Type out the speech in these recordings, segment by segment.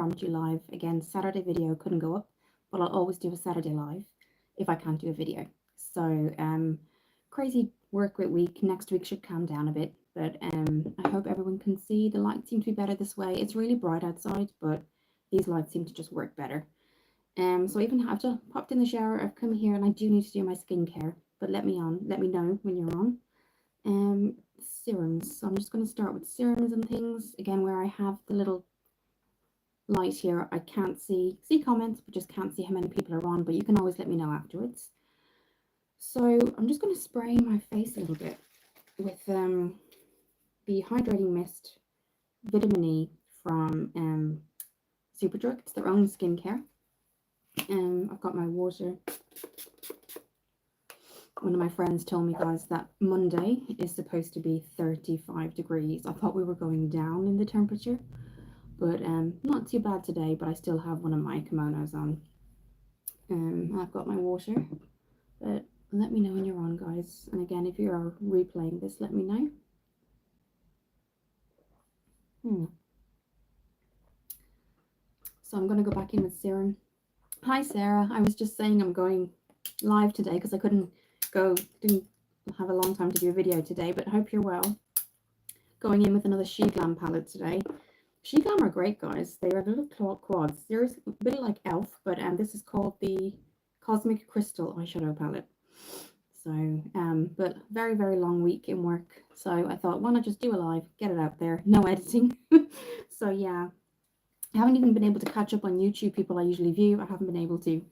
promised you live. Again, Saturday video couldn't go up, but I'll always do a Saturday live if I can't do a video. So crazy work week. Next week should calm down a bit, but I hope everyone can see. The lights seem to be better this way. It's really bright outside, but these lights seem to just work better. So I've just popped in the shower. I've come here and I do need to do my skincare, but let me know when you're on. Serums. So I'm just going to start with serums and things. Again, where I have the little light here, I can't see comments, but just can't see how many people are on, but you can always let me know afterwards. So I'm just going to spray my face a little bit with the hydrating mist vitamin E from Superdrug. It's their own skincare. I've got my water. One of my friends told me, guys, that Monday is supposed to be 35 degrees. I thought we were going down in the temperature, but not too bad today, but I still have one of my kimonos on. I've got my water, but let me know when you're on, guys. And again, if you are replaying this, let me know. So I'm going to go back in with serum. Hi, Sarah. I was just saying I'm going live today because I didn't have a long time to do a video today, but I hope you're well. Going in with another She Glam palette today. She Glam are great, guys. They are little quads. They're a bit like e.l.f., but this is called the Cosmic Crystal eyeshadow palette. So, but very, very long week in work. So I thought, why not just do a live, get it out there, no editing. So yeah, I haven't even been able to catch up on YouTube, people I usually view. I haven't been able to.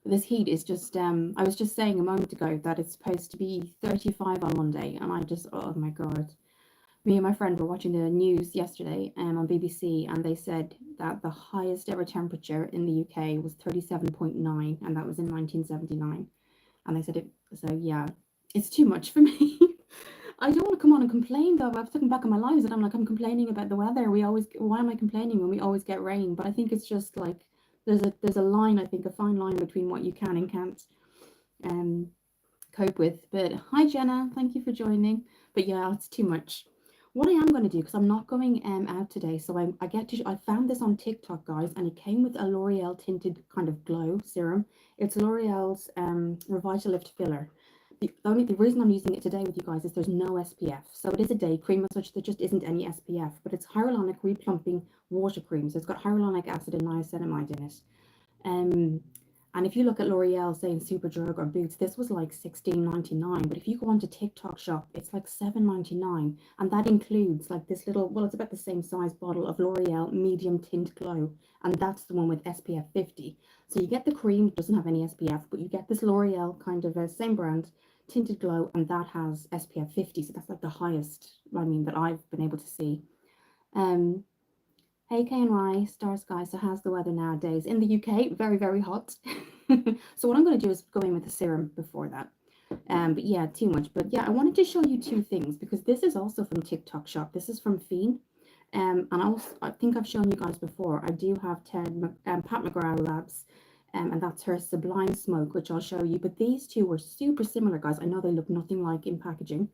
But this heat is just, I was just saying a moment ago that it's supposed to be 35 on Monday. And I just, oh my God. Me and my friend were watching the news yesterday on BBC, and they said that the highest ever temperature in the UK was 37.9, and that was in 1979. And they said it, so yeah, it's too much for me. I don't want to come on and complain, though. I've looking back on my lives and I'm like, I'm complaining about the weather. Why am I complaining when we always get rain? But I think it's just like, there's a line, I think, a fine line between what you can and can't cope with. But hi, Jenna, thank you for joining. But yeah, it's too much. What I am going to do, because I'm not going out today, so I found this on TikTok, guys, and it came with a L'Oreal tinted kind of glow serum. It's L'Oreal's Revitalift filler. The reason I'm using it today with you guys is there's no SPF, so it is a day cream as such. There just isn't any SPF, but it's hyaluronic replumping water cream, so it's got hyaluronic acid and niacinamide in it. And if you look at L'Oreal, say in Superdrug or Boots, this was like $16.99. But if you go onto TikTok shop, it's like $7.99. And that includes like this little, well, it's about the same size bottle of L'Oreal Medium Tint Glow. And that's the one with SPF 50. So you get the cream, it doesn't have any SPF, but you get this L'Oreal kind of same brand, Tinted Glow, and that has SPF 50. So that's like the highest, I mean, that I've been able to see. Hey, KNY, Star Sky, so how's the weather nowadays? In the UK, very, very hot. So what I'm going to do is go in with the serum before that. But yeah, too much. But yeah, I wanted to show you two things, because this is also from TikTok shop. This is from Fyne. And I think I've shown you guys before. I do have Pat McGrath Labs, and that's her Sublime Smoke, which I'll show you. But these two were super similar, guys. I know they look nothing like in packaging.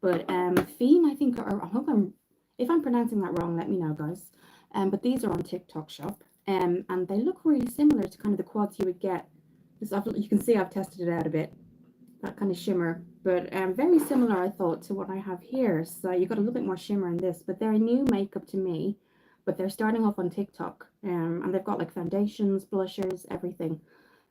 But Fyne, I think, if I'm pronouncing that wrong, let me know, guys. But these are on TikTok shop, and they look really similar to kind of the quads you would get. You can see I've tested it out a bit, that kind of shimmer, but very similar, I thought, to what I have here. So you got a little bit more shimmer in this, but they're new makeup to me, but they're starting off on TikTok, and they've got like foundations, blushers, everything.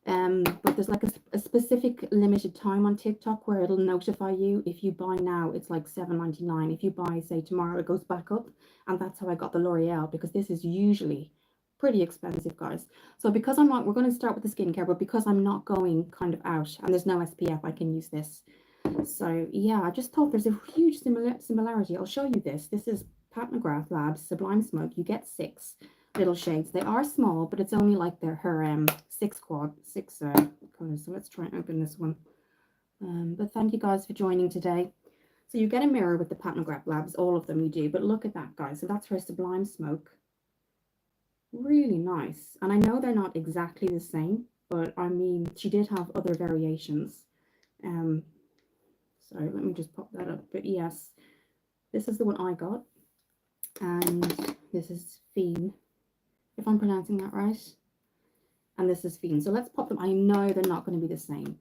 But there's like a specific limited time on TikTok where it'll notify you. If you buy now, it's like $7.99. If you buy, say, tomorrow, it goes back up. And that's how I got the L'Oreal, because this is usually pretty expensive, guys. So because we're going to start with the skincare, but because I'm not going kind of out and there's no SPF, I can use this. So yeah, I just thought there's a huge similarity. I'll show you this. This is Pat McGrath Labs Sublime Smoke. You get 6 little shades. They are small, but it's only like her 6 colors. So let's try and open this one. But thank you guys for joining today. So you get a mirror with the Pat McGrath Labs, all of them you do, but look at that, guys. So that's her Sublime Smoke. Really nice. And I know they're not exactly the same, but I mean, she did have other variations. So let me just pop that up. But yes, this is the one I got. And this is Fyne. if I'm pronouncing that right. And this is Fyne. So let's pop them. I know they're not going to be the same,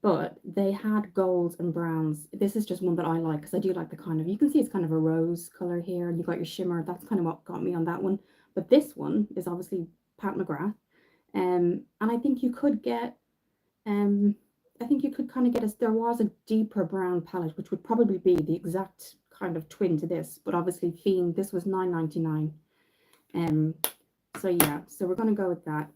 but they had golds and browns. This is just one that I like because I do like the kind of, you can see it's kind of a rose color here, and you got your shimmer. That's kind of what got me on that one. But this one is obviously Pat McGrath. And I think you could get, I think you could kind of get there was a deeper brown palette, which would probably be the exact kind of twin to this, but obviously Fyne, this was $9.99. So yeah, so we're going to go with that.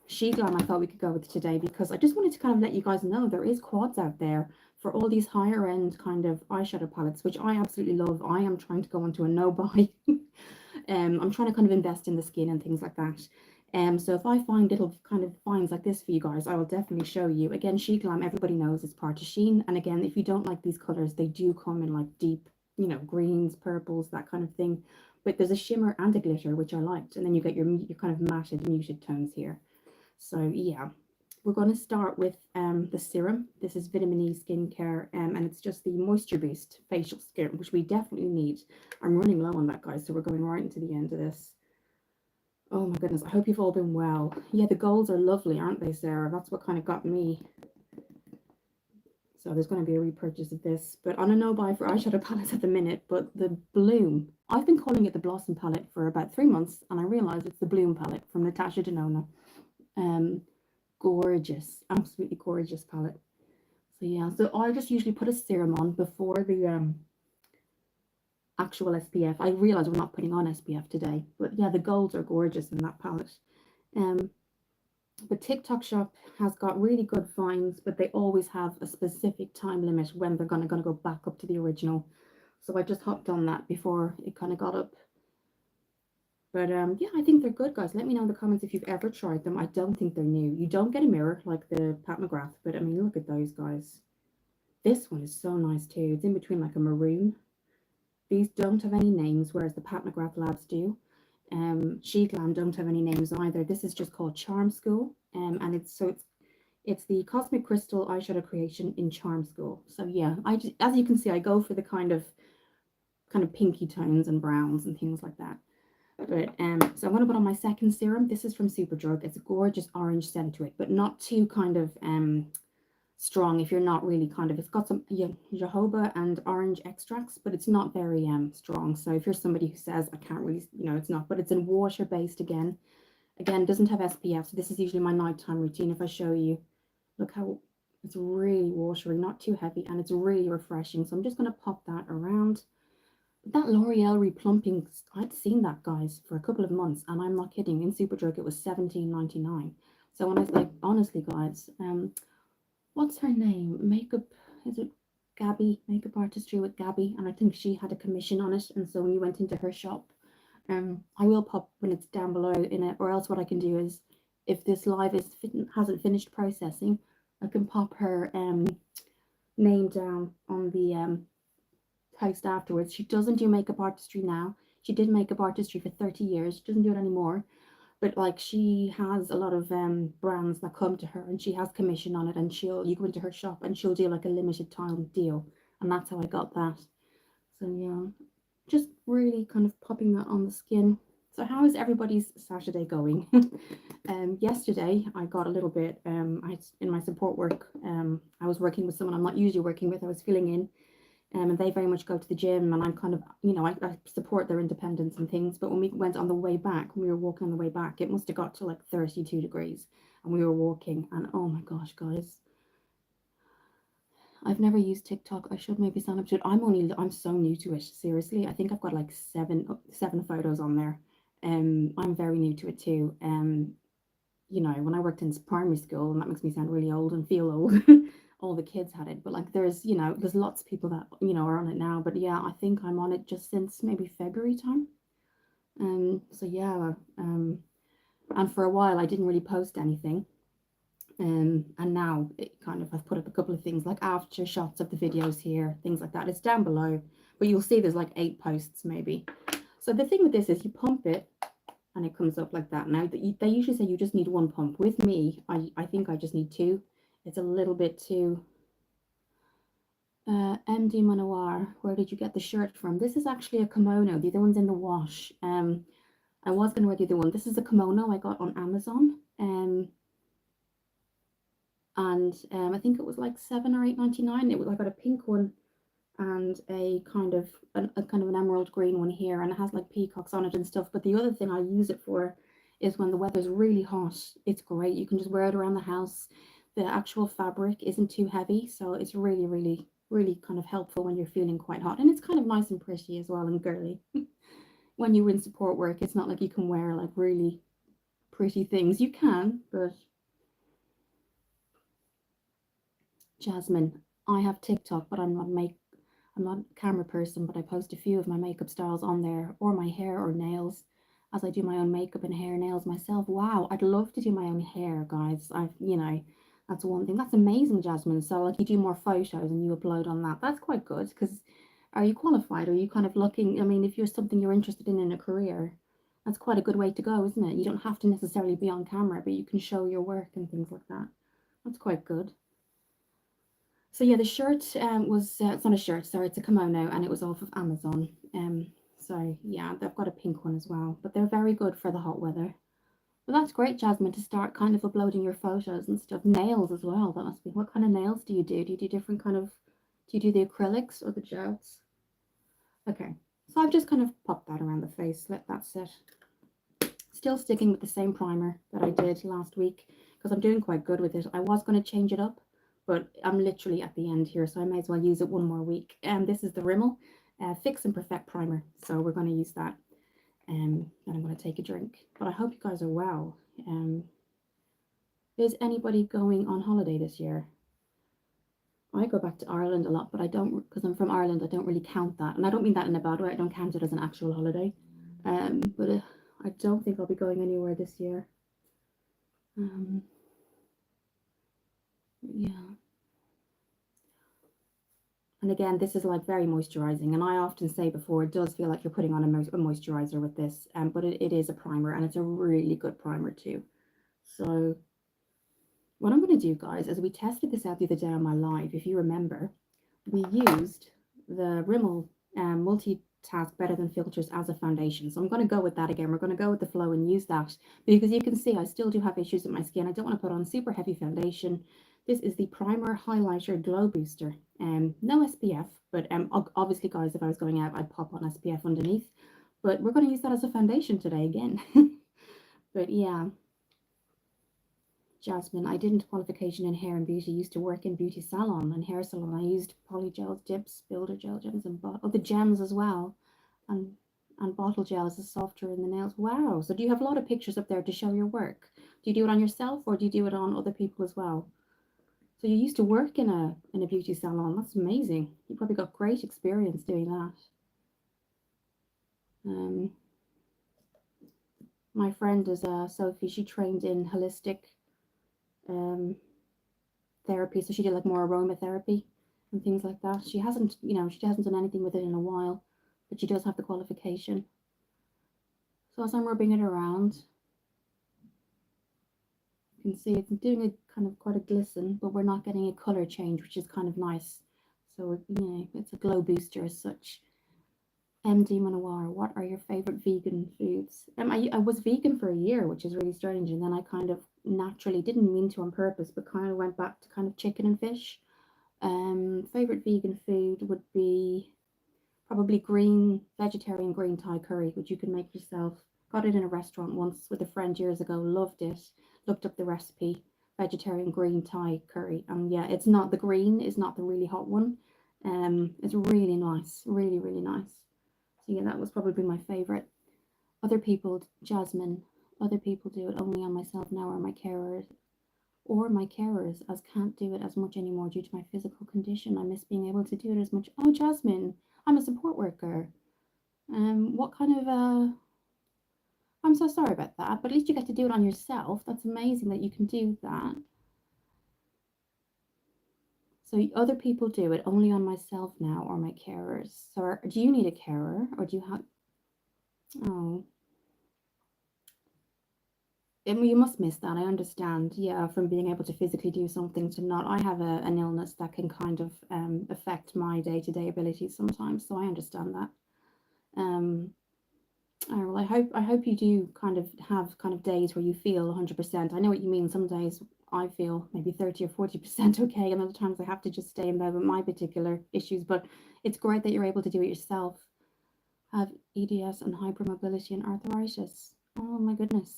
She Glam I thought we could go with today because I just wanted to kind of let you guys know there is quads out there for all these higher end kind of eyeshadow palettes, which I absolutely love. I am trying to go into a no buy. I'm trying to kind of invest in the skin and things like that. So if I find little kind of finds like this for you guys, I will definitely show you. Again, She Glam, everybody knows it's part of Sheen. And again, if you don't like these colors, they do come in like deep, you know, greens, purples, that kind of thing. But there's a shimmer and a glitter, which I liked. And then you get your kind of matted, muted tones here. So yeah, we're going to start with the serum. This is Vitamin E Skincare, and it's just the Moisture Boost Facial Serum, which we definitely need. I'm running low on that, guys, so we're going right into the end of this. Oh my goodness, I hope you've all been well. Yeah, the golds are lovely, aren't they, Sarah? That's what kind of got me. So there's going to be a repurchase of this, but on a no buy for eyeshadow palettes at the minute. But the Bloom, I've been calling it the Blossom palette for about 3 months, and I realized it's the Bloom palette from Natasha Denona. Gorgeous, absolutely gorgeous palette. So yeah, so I just usually put a serum on before the actual SPF. I realize we're not putting on SPF today, but yeah, the golds are gorgeous in that palette. But TikTok Shop has got really good finds, but they always have a specific time limit when they're gonna go back up to the original. So I just hopped on that before it kind of got up. But yeah, I think they're good, guys. Let me know in the comments if you've ever tried them. I don't think they're new. You don't get a mirror like the Pat McGrath, but I mean, look at those, guys. This one is so nice too. It's in between like a maroon. These don't have any names, whereas the Pat McGrath Labs do. She Glam don't have any names either. This is just called Charm School, and it's the Cosmic Crystal eyeshadow creation in Charm School. So yeah, as you can see, I go for the kind of pinky tones and browns and things like that. But so I'm going to put on my second serum. This is from Superdrug. It's a gorgeous orange scent to it, but not too kind of strong if you're not really kind of, it's got some jojoba and orange extracts, but it's not very strong. So if you're somebody who says I can't really, you know, it's not, but it's in water based again, doesn't have SPF. So this is usually my nighttime routine. If I show you, look how it's really watery, not too heavy, and it's really refreshing. So I'm just going to pop that around. That L'Oreal replumping, I'd seen that, guys, for a couple of months, and I'm not kidding. In Superdrug, it was $17.99. So when I was like, honestly, guys, what's her name? Is it Gabby? Makeup Artistry with Gabby, and I think she had a commission on it. And so when you went into her shop, I will pop when it's down below in it, or else what I can do is, if this live hasn't finished processing, I can pop her name down on the post afterwards. She doesn't do makeup artistry now. She did makeup artistry for 30 years. She doesn't do it anymore. But like, she has a lot of brands that come to her, and she has commission on it, and you go into her shop and she'll do like a limited time deal, and that's how I got that. So yeah, just really kind of popping that on the skin. So how is everybody's Saturday going? Yesterday I got a little bit in my support work. I was working with someone I'm not usually working with. I was filling in. And they very much go to the gym, and I'm kind of, you know, I support their independence and things. But when we went on the way back, when we were walking on the way back, it must have got to like 32 degrees, and we were walking, and oh my gosh, guys, I've never used TikTok. I should maybe sign up to it. I'm so new to it. Seriously, I think I've got like seven photos on there. I'm very new to it too. You know, when I worked in primary school, and that makes me sound really old and feel old. All the kids had it, but like there's lots of people that, you know, are on it now. But yeah, I think I'm on it just since maybe February time. So yeah, and for a while I didn't really post anything. And now it kind of, I've put up a couple of things like after shots of the videos here, things like that. It's down below, but you'll see there's like 8 posts maybe. So the thing with this is you pump it and it comes up like that. Now they usually say you just need 1 pump. With me, I think I just need 2. It's a little bit too MD Manoir, where did you get the shirt from? This is actually a kimono. The other one's in the wash. And I was going to wear the other one. This is a kimono I got on Amazon. And I think it was like $7 or $8.99. It was, I got a pink one and a kind of an emerald green one here, and it has like peacocks on it and stuff. But the other thing I use it for is when the weather's really hot. It's great. You can just wear it around the house. The actual fabric isn't too heavy, so it's really, really, really kind of helpful when you're feeling quite hot. And it's kind of nice and pretty as well and girly. When you're in support work, it's not like you can wear like really pretty things. You can, but Jasmine, I have TikTok, but I'm not a camera person, but I post a few of my makeup styles on there, or my hair or nails, as I do my own makeup and hair nails myself. Wow, I'd love to do my own hair, guys. That's one thing. That's amazing, Jasmine. So like you do more photos and you upload on that. That's quite good because are you qualified? Are you kind of looking, I mean, if you're something you're interested in a career, that's quite a good way to go, isn't it? You don't have to necessarily be on camera, but you can show your work and things like that. That's quite good. So yeah, the shirt was it's not a shirt, sorry, it's a kimono, and it was off of Amazon. So yeah, they've got a pink one as well, but they're very good for the hot weather. Well, that's great, Jasmine, to start kind of uploading your photos and stuff. Nails as well. That must be. What kind of nails do you do? Do you do different kind of? Do you do the acrylics or the gels? Okay, so I've just kind of popped that around the face. Let that sit. Still sticking with the same primer that I did last week because I'm doing quite good with it. I was going to change it up, but I'm literally at the end here, so I may as well use it one more week. And this is the Rimmel Fix and Perfect Primer, so we're going to use that. And I'm going to take a drink. But I hope you guys are well. Is anybody going on holiday this year? I go back to Ireland a lot, but I don't, because I'm from Ireland, I don't really count that. And I don't mean that in a bad way, I don't count it as an actual holiday. But I don't think I'll be going anywhere this year. Yeah. And again, this is like very moisturizing. And I often say before, it does feel like you're putting on a moisturizer with this, but it is a primer, and it's a really good primer too. So what I'm going to do, guys, is we tested this out the other day on my live. If you remember, we used the Rimmel Multitask Better Than Filters as a foundation. So I'm going to go with that again. We're going to go with the flow and use that because you can see I still do have issues with my skin. I don't want to put on super heavy foundation. This is the Primer Highlighter Glow Booster. No SPF, but obviously, guys, if I was going out, I'd pop on SPF underneath. But we're going to use that as a foundation today again. But yeah, Jasmine, I didn't qualification in hair and beauty. I used to work in beauty salon and hair salon. I used polygels, dips, builder gel gems, and the gems as well, and bottle gels is softer in the nails. Wow! So do you have a lot of pictures up there to show your work? Do you do it on yourself or do you do it on other people as well? So you used to work in a beauty salon. That's amazing. You probably got great experience doing that. My friend is Sophie. She trained in holistic therapy, so she did like more aromatherapy and things like that. She hasn't, she hasn't done anything with it in a while, but she does have the qualification. So as I'm rubbing it around, you can see it's doing a kind of quite a glisten, but we're not getting a color change, which is kind of nice. So it's a glow booster as such. MD Manoir, what are your favorite vegan foods? I was vegan for a year, which is really strange, and then I kind of naturally didn't mean to on purpose, but kind of went back to kind of chicken and fish. Favorite vegan food would be probably vegetarian green Thai curry, which you can make yourself. Got it in a restaurant once with a friend years ago, loved it, looked up the recipe, vegetarian green Thai curry. And yeah, it's not, the green is not the really hot one. It's really nice, really, really nice. So yeah, that was probably my favorite. Other people, Jasmine, other people do it only on myself now or my carers, as can't do it as much anymore due to my physical condition. I miss being able to do it as much. Oh, Jasmine, I'm a support worker. What kind of I'm so sorry about that, but at least you get to do it on yourself. That's amazing that you can do that. So other people do it only on myself now or my carers. So do you need a carer or do you have? Oh, you must miss that. I understand. Yeah, from being able to physically do something to not. I have an illness that can kind of affect my day-to-day abilities sometimes, so I understand that. Oh, well, I hope you do kind of have kind of days where you feel 100%. I know what you mean. Some days I feel maybe 30 or 40% okay, and other times I have to just stay in bed with my particular issues. But it's great that you're able to do it yourself. Have EDS and hypermobility and arthritis. Oh my goodness.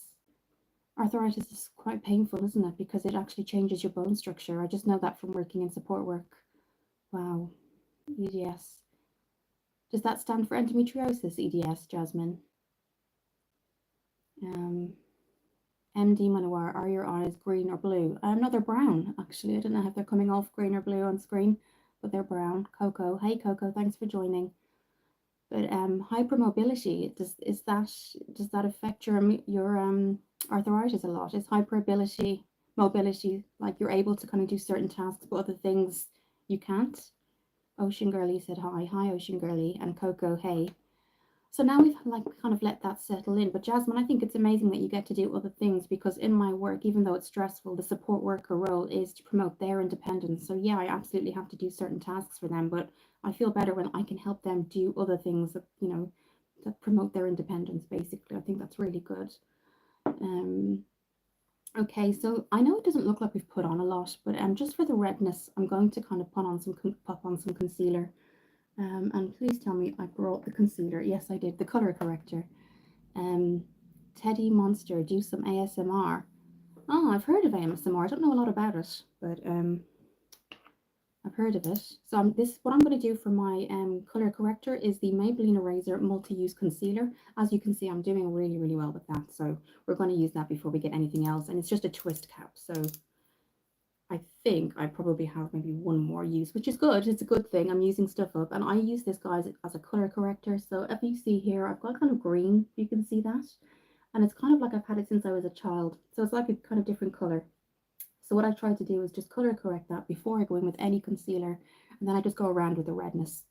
Arthritis is quite painful, isn't it? Because it actually changes your bone structure. I just know that from working in support work. Wow. EDS. Does that stand for endometriosis, EDS, Jasmine? Um, MD Manoir, are your eyes green or blue? No, they're brown, actually. I don't know if they're coming off green or blue on screen, but they're brown. Coco. Hey, Coco, thanks for joining. But hypermobility, does that affect your arthritis a lot? Is hypermobility mobility like you're able to kind of do certain tasks, but other things you can't? Ocean Girlie said hi. Hi, Ocean Girlie. And Coco, hey. So now we've like kind of let that settle in. But Jasmine, I think it's amazing that you get to do other things because in my work, even though it's stressful, the support worker role is to promote their independence. So yeah, I absolutely have to do certain tasks for them, but I feel better when I can help them do other things that, that promote their independence, basically. I think that's really good. Um, okay, so I know it doesn't look like we've put on a lot, but just for the redness, I'm going to kind of pop on some concealer. And please tell me I brought the concealer. Yes, I did. The color corrector. Um, Teddy Monster, do some ASMR. Oh, I've heard of ASMR. I don't know a lot about it, but I've heard of it. So what I'm going to do for my color corrector is the Maybelline Eraser Multi-Use Concealer. As you can see, I'm doing really, really well with that. So we're going to use that before we get anything else. And it's just a twist cap. So I think I probably have maybe one more use, which is good. It's a good thing. I'm using stuff up. And I use this, guys, as a color corrector. So if you see here, I've got kind of green. You can see that. And it's kind of like I've had it since I was a child. So it's like a kind of different color. So what I try to do is just color correct that before I go in with any concealer. And then I just go around with the redness.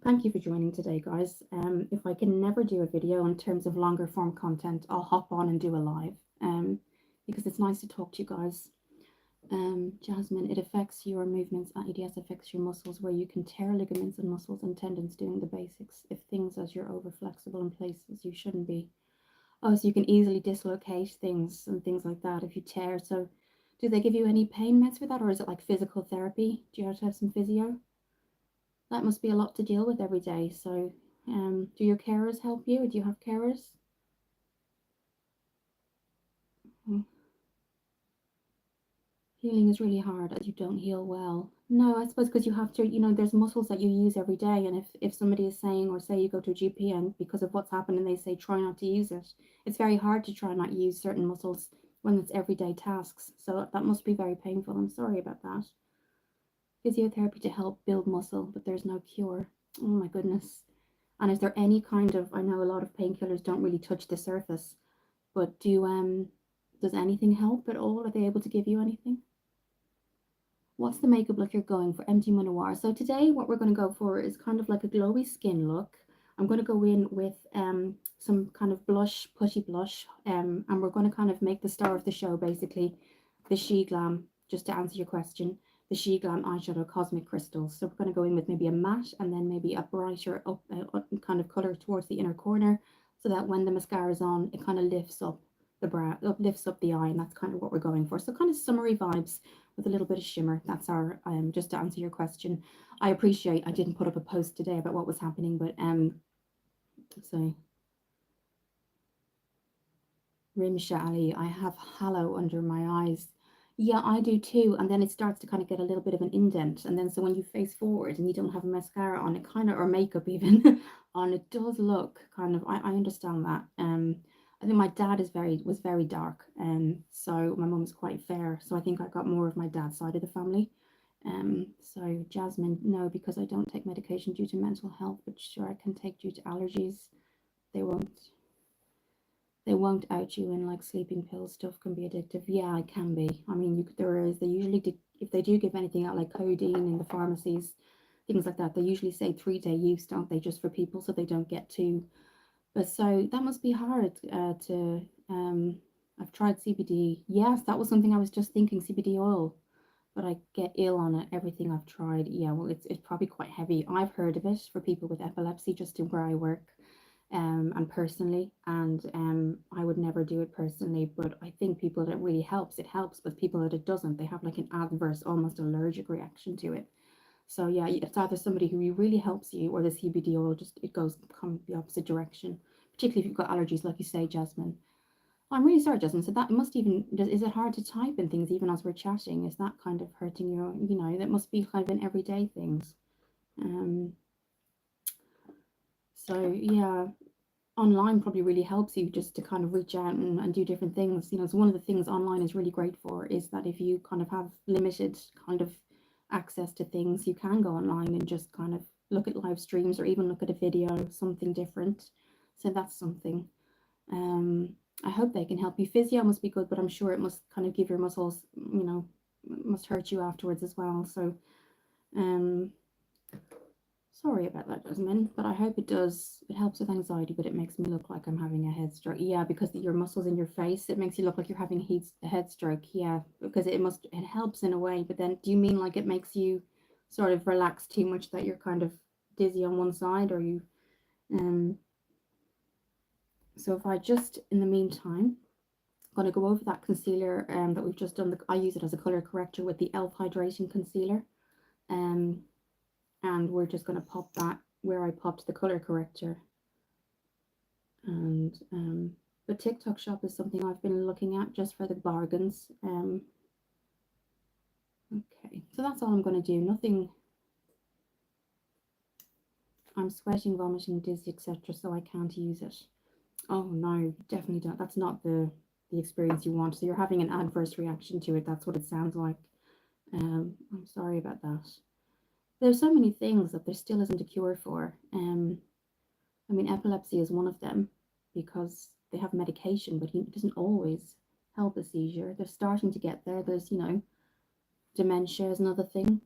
Thank you for joining today, guys. If I can never do a video in terms of longer form content, I'll hop on and do a live because it's nice to talk to you guys. Jasmine, it affects your movements. EDS affects your muscles where you can tear ligaments and muscles and tendons doing the basics. If things as you're over flexible in places you shouldn't be. Oh, so you can easily dislocate things and things like that if you tear. So do they give you any pain meds for that, or is it like physical therapy? Do you have to have some physio? That must be a lot to deal with every day. So do your carers help you? Do you have carers? Mm. Healing is really hard as you don't heal well. No, I suppose because you have to, there's muscles that you use every day. And if somebody is saying, or say you go to a GP and because of what's happened and they say try not to use it, it's very hard to try not use certain muscles when it's everyday tasks. So that must be very painful. I'm sorry about that. Physiotherapy to help build muscle, but there's no cure. Oh my goodness. And is there any kind of, I know a lot of painkillers don't really touch the surface, but does anything help at all? Are they able to give you anything? What's the makeup look you're going for? MD Manoir. So today what we're going to go for is kind of like a glowy skin look. I'm going to go in with some kind of blush, putty blush, and we're going to kind of make the star of the show, basically, the She Glam, just to answer your question, the She Glam eyeshadow Cosmic Crystals. So we're going to go in with maybe a matte and then maybe a brighter up kind of color towards the inner corner so that when the mascara is on, it kind of lifts up the brow, lifts up the eye, and that's kind of what we're going for. So kind of summery vibes with a little bit of shimmer. That's our, just to answer your question. I appreciate I didn't put up a post today about what was happening, but so Rimsha Ali, I have halo under my eyes. Yeah, I do too. And then it starts to kind of get a little bit of an indent. And then so when you face forward and you don't have a mascara on, it kind of, or makeup even on, it does look kind of, I understand that. I think my dad was very dark. So my mum was quite fair. So I think I got more of my dad's side of the family. So Jasmine, no, because I don't take medication due to mental health, but sure I can take due to allergies. They won't they won't out you, and like sleeping pills stuff can be addictive. Yeah, it can be. I mean, they usually do, if they do give anything out like codeine in the pharmacies, things like that, they usually say 3-day use, don't they, just for people so they don't get too. But so that must be hard to I've tried CBD. Yes, that was something I was just thinking, CBD oil, but I get ill on it. Everything I've tried, yeah, well, it's probably quite heavy. I've heard of it for people with epilepsy, just in where I work. and personally, and I would never do it personally, but I think people that it really helps, it helps, but people that it doesn't, they have like an adverse, almost allergic reaction to it. So yeah, it's either somebody who really helps you, or the CBD oil just it goes come the opposite direction. Particularly if you've got allergies, like you say, Jasmine. I'm really sorry, Jasmine. So that must even is it hard to type in things even as we're chatting? Is that kind of hurting your, that must be kind of in everyday things. Um, so yeah, online probably really helps you just to kind of reach out and do different things. So one of the things online is really great for is that if you kind of have limited kind of access to things, you can go online and just kind of look at live streams or even look at a video, something different. So that's something. I hope they can help you. Physio must be good, but I'm sure it must kind of give your muscles, must hurt you afterwards as well. So, sorry about that, Jasmine, but I hope it does. It helps with anxiety, but it makes me look like I'm having a head stroke. Yeah, because your muscles in your face, it makes you look like you're having a head stroke. Yeah, because it helps in a way. But then, do you mean like it makes you sort of relax too much that you're kind of dizzy on one side, or you, so if I just, in the meantime, I'm going to go over that concealer that we've just done. I use it as a color corrector with the e.l.f. Hydrating Concealer. And we're just going to pop that where I popped the color corrector. And the TikTok shop is something I've been looking at just for the bargains. Okay, so that's all I'm going to do. Nothing. I'm sweating, vomiting, dizzy, etc., so I can't use it. Oh no, definitely don't. That's not the experience you want. So you're having an adverse reaction to it. That's what it sounds like. I'm sorry about that. There's so many things that there still isn't a cure for. I mean, epilepsy is one of them because they have medication, but it doesn't always help a seizure. They're starting to get there. There's, dementia is another thing,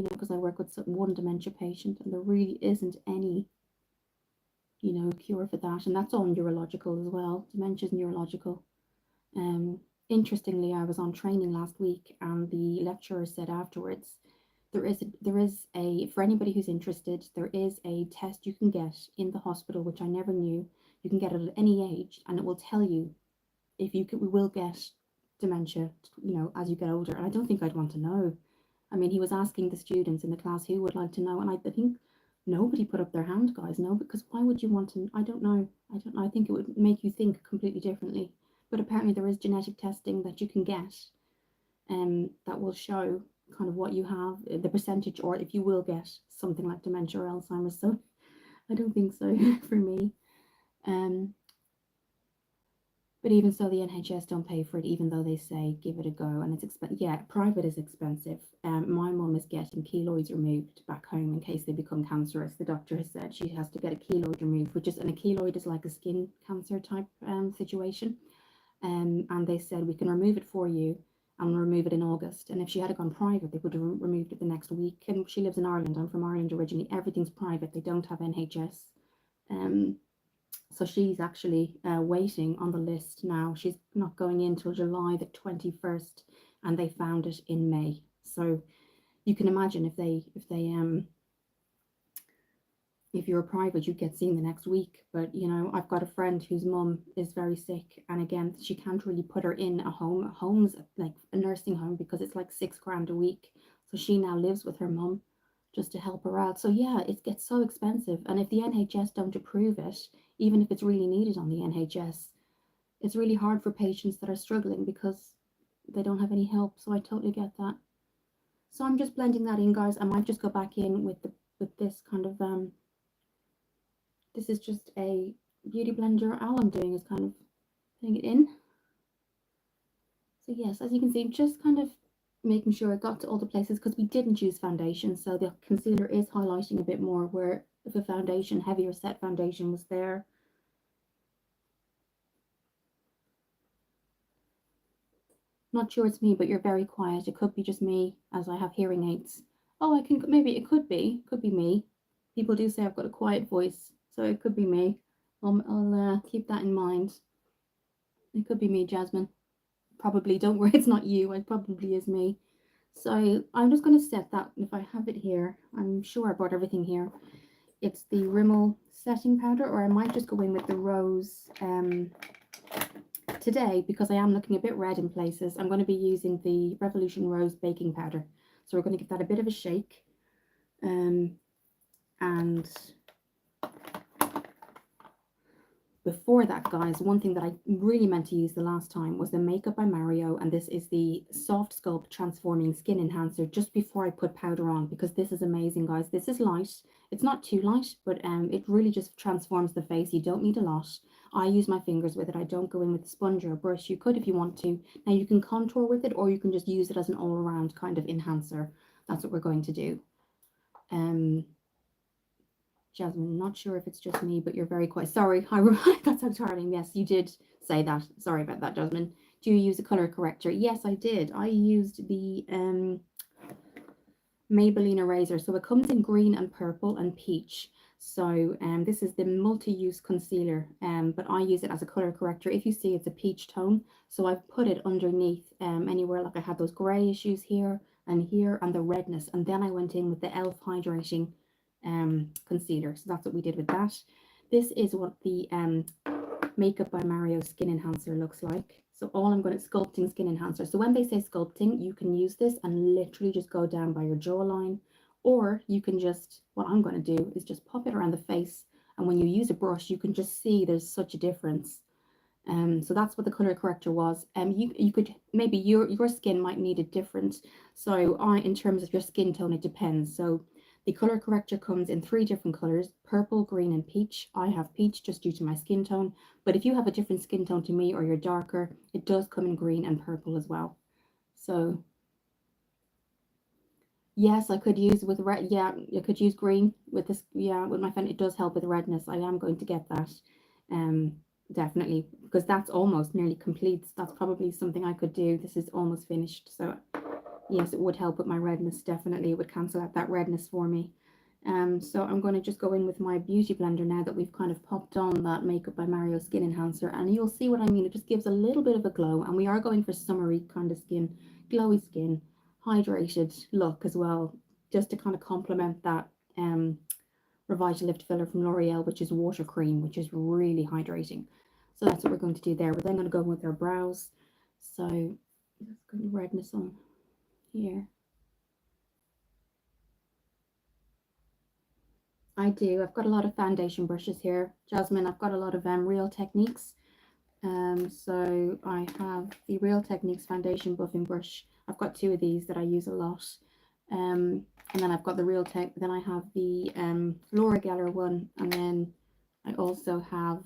because I work with one dementia patient, and there really isn't any, cure for that. And that's all neurological as well. Dementia is neurological. Interestingly, I was on training last week, and the lecturer said afterwards, there is a for anybody who's interested, there is a test you can get in the hospital, which I never knew. You can get it at any age, and it will tell you if we will get dementia, as you get older. And I don't think I'd want to know. I mean, he was asking the students in the class who would like to know, and I think nobody put up their hand, guys. No, because why would you want to? I don't know. I think it would make you think completely differently. But apparently there is genetic testing that you can get, that will show kind of what you have, the percentage, or if you will get something like dementia or Alzheimer's. So I don't think so for me. But even so, the NHS don't pay for it, even though they say give it a go. And it's expensive. Yeah, private is expensive. My mum is getting keloids removed back home in case they become cancerous. The doctor has said she has to get a keloid removed, and a keloid is like a skin cancer type situation. And they said we can remove it for you, and we'll remove it in August. And if she had gone private, they would have removed it the next week. And she lives in Ireland. I'm from Ireland originally. Everything's private. They don't have NHS. So she's actually waiting on the list now. She's not going in till July the 21st, and they found it in May. So you can imagine if you're private, you get seen the next week. But I've got a friend whose mum is very sick, and again, she can't really put her in a home's like a nursing home, because it's like £6,000 a week. So she now lives with her mum just to help her out. So yeah, it gets so expensive. And if the NHS don't approve it, even if it's really needed on the NHS, it's really hard for patients that are struggling because they don't have any help. So I totally get that. So I'm just blending that in, guys. I might just go back in with this kind of this is just a beauty blender. All I'm doing is kind of putting it in. So yes, as you can see, just kind of making sure it got to all the places, because we didn't use foundation, so the concealer is highlighting a bit more where if a foundation, heavier set foundation was there. Not sure it's me, but you're very quiet. It could be just me, as I have hearing aids. Oh, maybe it could be me. People do say I've got a quiet voice, so it could be me. I'll keep that in mind. It could be me, Jasmine. Probably, don't worry, it's not you. It probably is me. So I'm just going to set that. If I have it here, I'm sure I brought everything here. it's the Rimmel setting powder, or I might just go in with the rose today, because I am looking a bit red in places. I'm going to be using the Revolution Rose baking powder. So we're going to give that a bit of a shake. And before that, guys, one thing that I really meant to use the last time was the Makeup by Mario, and this is the Soft Sculpt Transforming Skin Enhancer, just before I put powder on, because this is amazing, guys. This is light. It's not too light, but it really just transforms the face. You don't need a lot. I use my fingers with it. I don't go in with a sponge or a brush. You could if you want to. Now you can contour with it, or you can just use it as an all-around kind of enhancer. That's what we're going to do. Jasmine, not sure if it's just me, but you're very quiet. Sorry, that's how tiring. Yes, you did say that. Sorry about that, Jasmine. Do you use a color corrector? Yes, I did. I used the Maybelline eraser. So it comes in green and purple and peach. So this is the multi-use concealer, but I use it as a color corrector. If you see, it's a peach tone. So I've put it underneath anywhere, like I had those gray issues here and the redness. And then I went in with the e.l.f. hydrating concealer. So that's what we did with that. This is what the Makeup by Mario skin enhancer looks like. So all I'm going to sculpting skin enhancer. So when they say sculpting, you can use this and literally just go down by your jawline, or you can just, what I'm going to do is just pop it around the face, and when you use a brush, you can just see there's such a difference. So that's what the color corrector was. You could, maybe your skin might need it different. So in terms of your skin tone, it depends. So the color corrector comes in 3 different colors: purple, green, and peach. I have peach just due to my skin tone, but if you have a different skin tone to me, or you're darker, it does come in green and purple as well. So yes, I could use with red. Yeah, I could use green with this. Yeah, with my friend, it does help with redness. I am going to get that. Definitely, because that's almost nearly complete. That's probably something I could do. This is almost finished, so yes, it would help with my redness. Definitely, it would cancel out that redness for me. So I'm going to just go in with my beauty blender now that we've kind of popped on that Makeup by Mario skin enhancer, and you'll see what I mean. It just gives a little bit of a glow, and we are going for summery kind of skin, glowy skin, hydrated look as well, just to kind of complement that Revitalift filler from L'Oreal, which is water cream, which is really hydrating. So that's what we're going to do there. We're then going to go with our brows. So let's go with redness on here. I do. I've got a lot of foundation brushes here, Jasmine. I've got a lot of Real Techniques. So I have the Real Techniques foundation buffing brush. I've got 2 of these that I use a lot. And then I've got the Real Tech. Then I have the Laura Geller one, and then I also have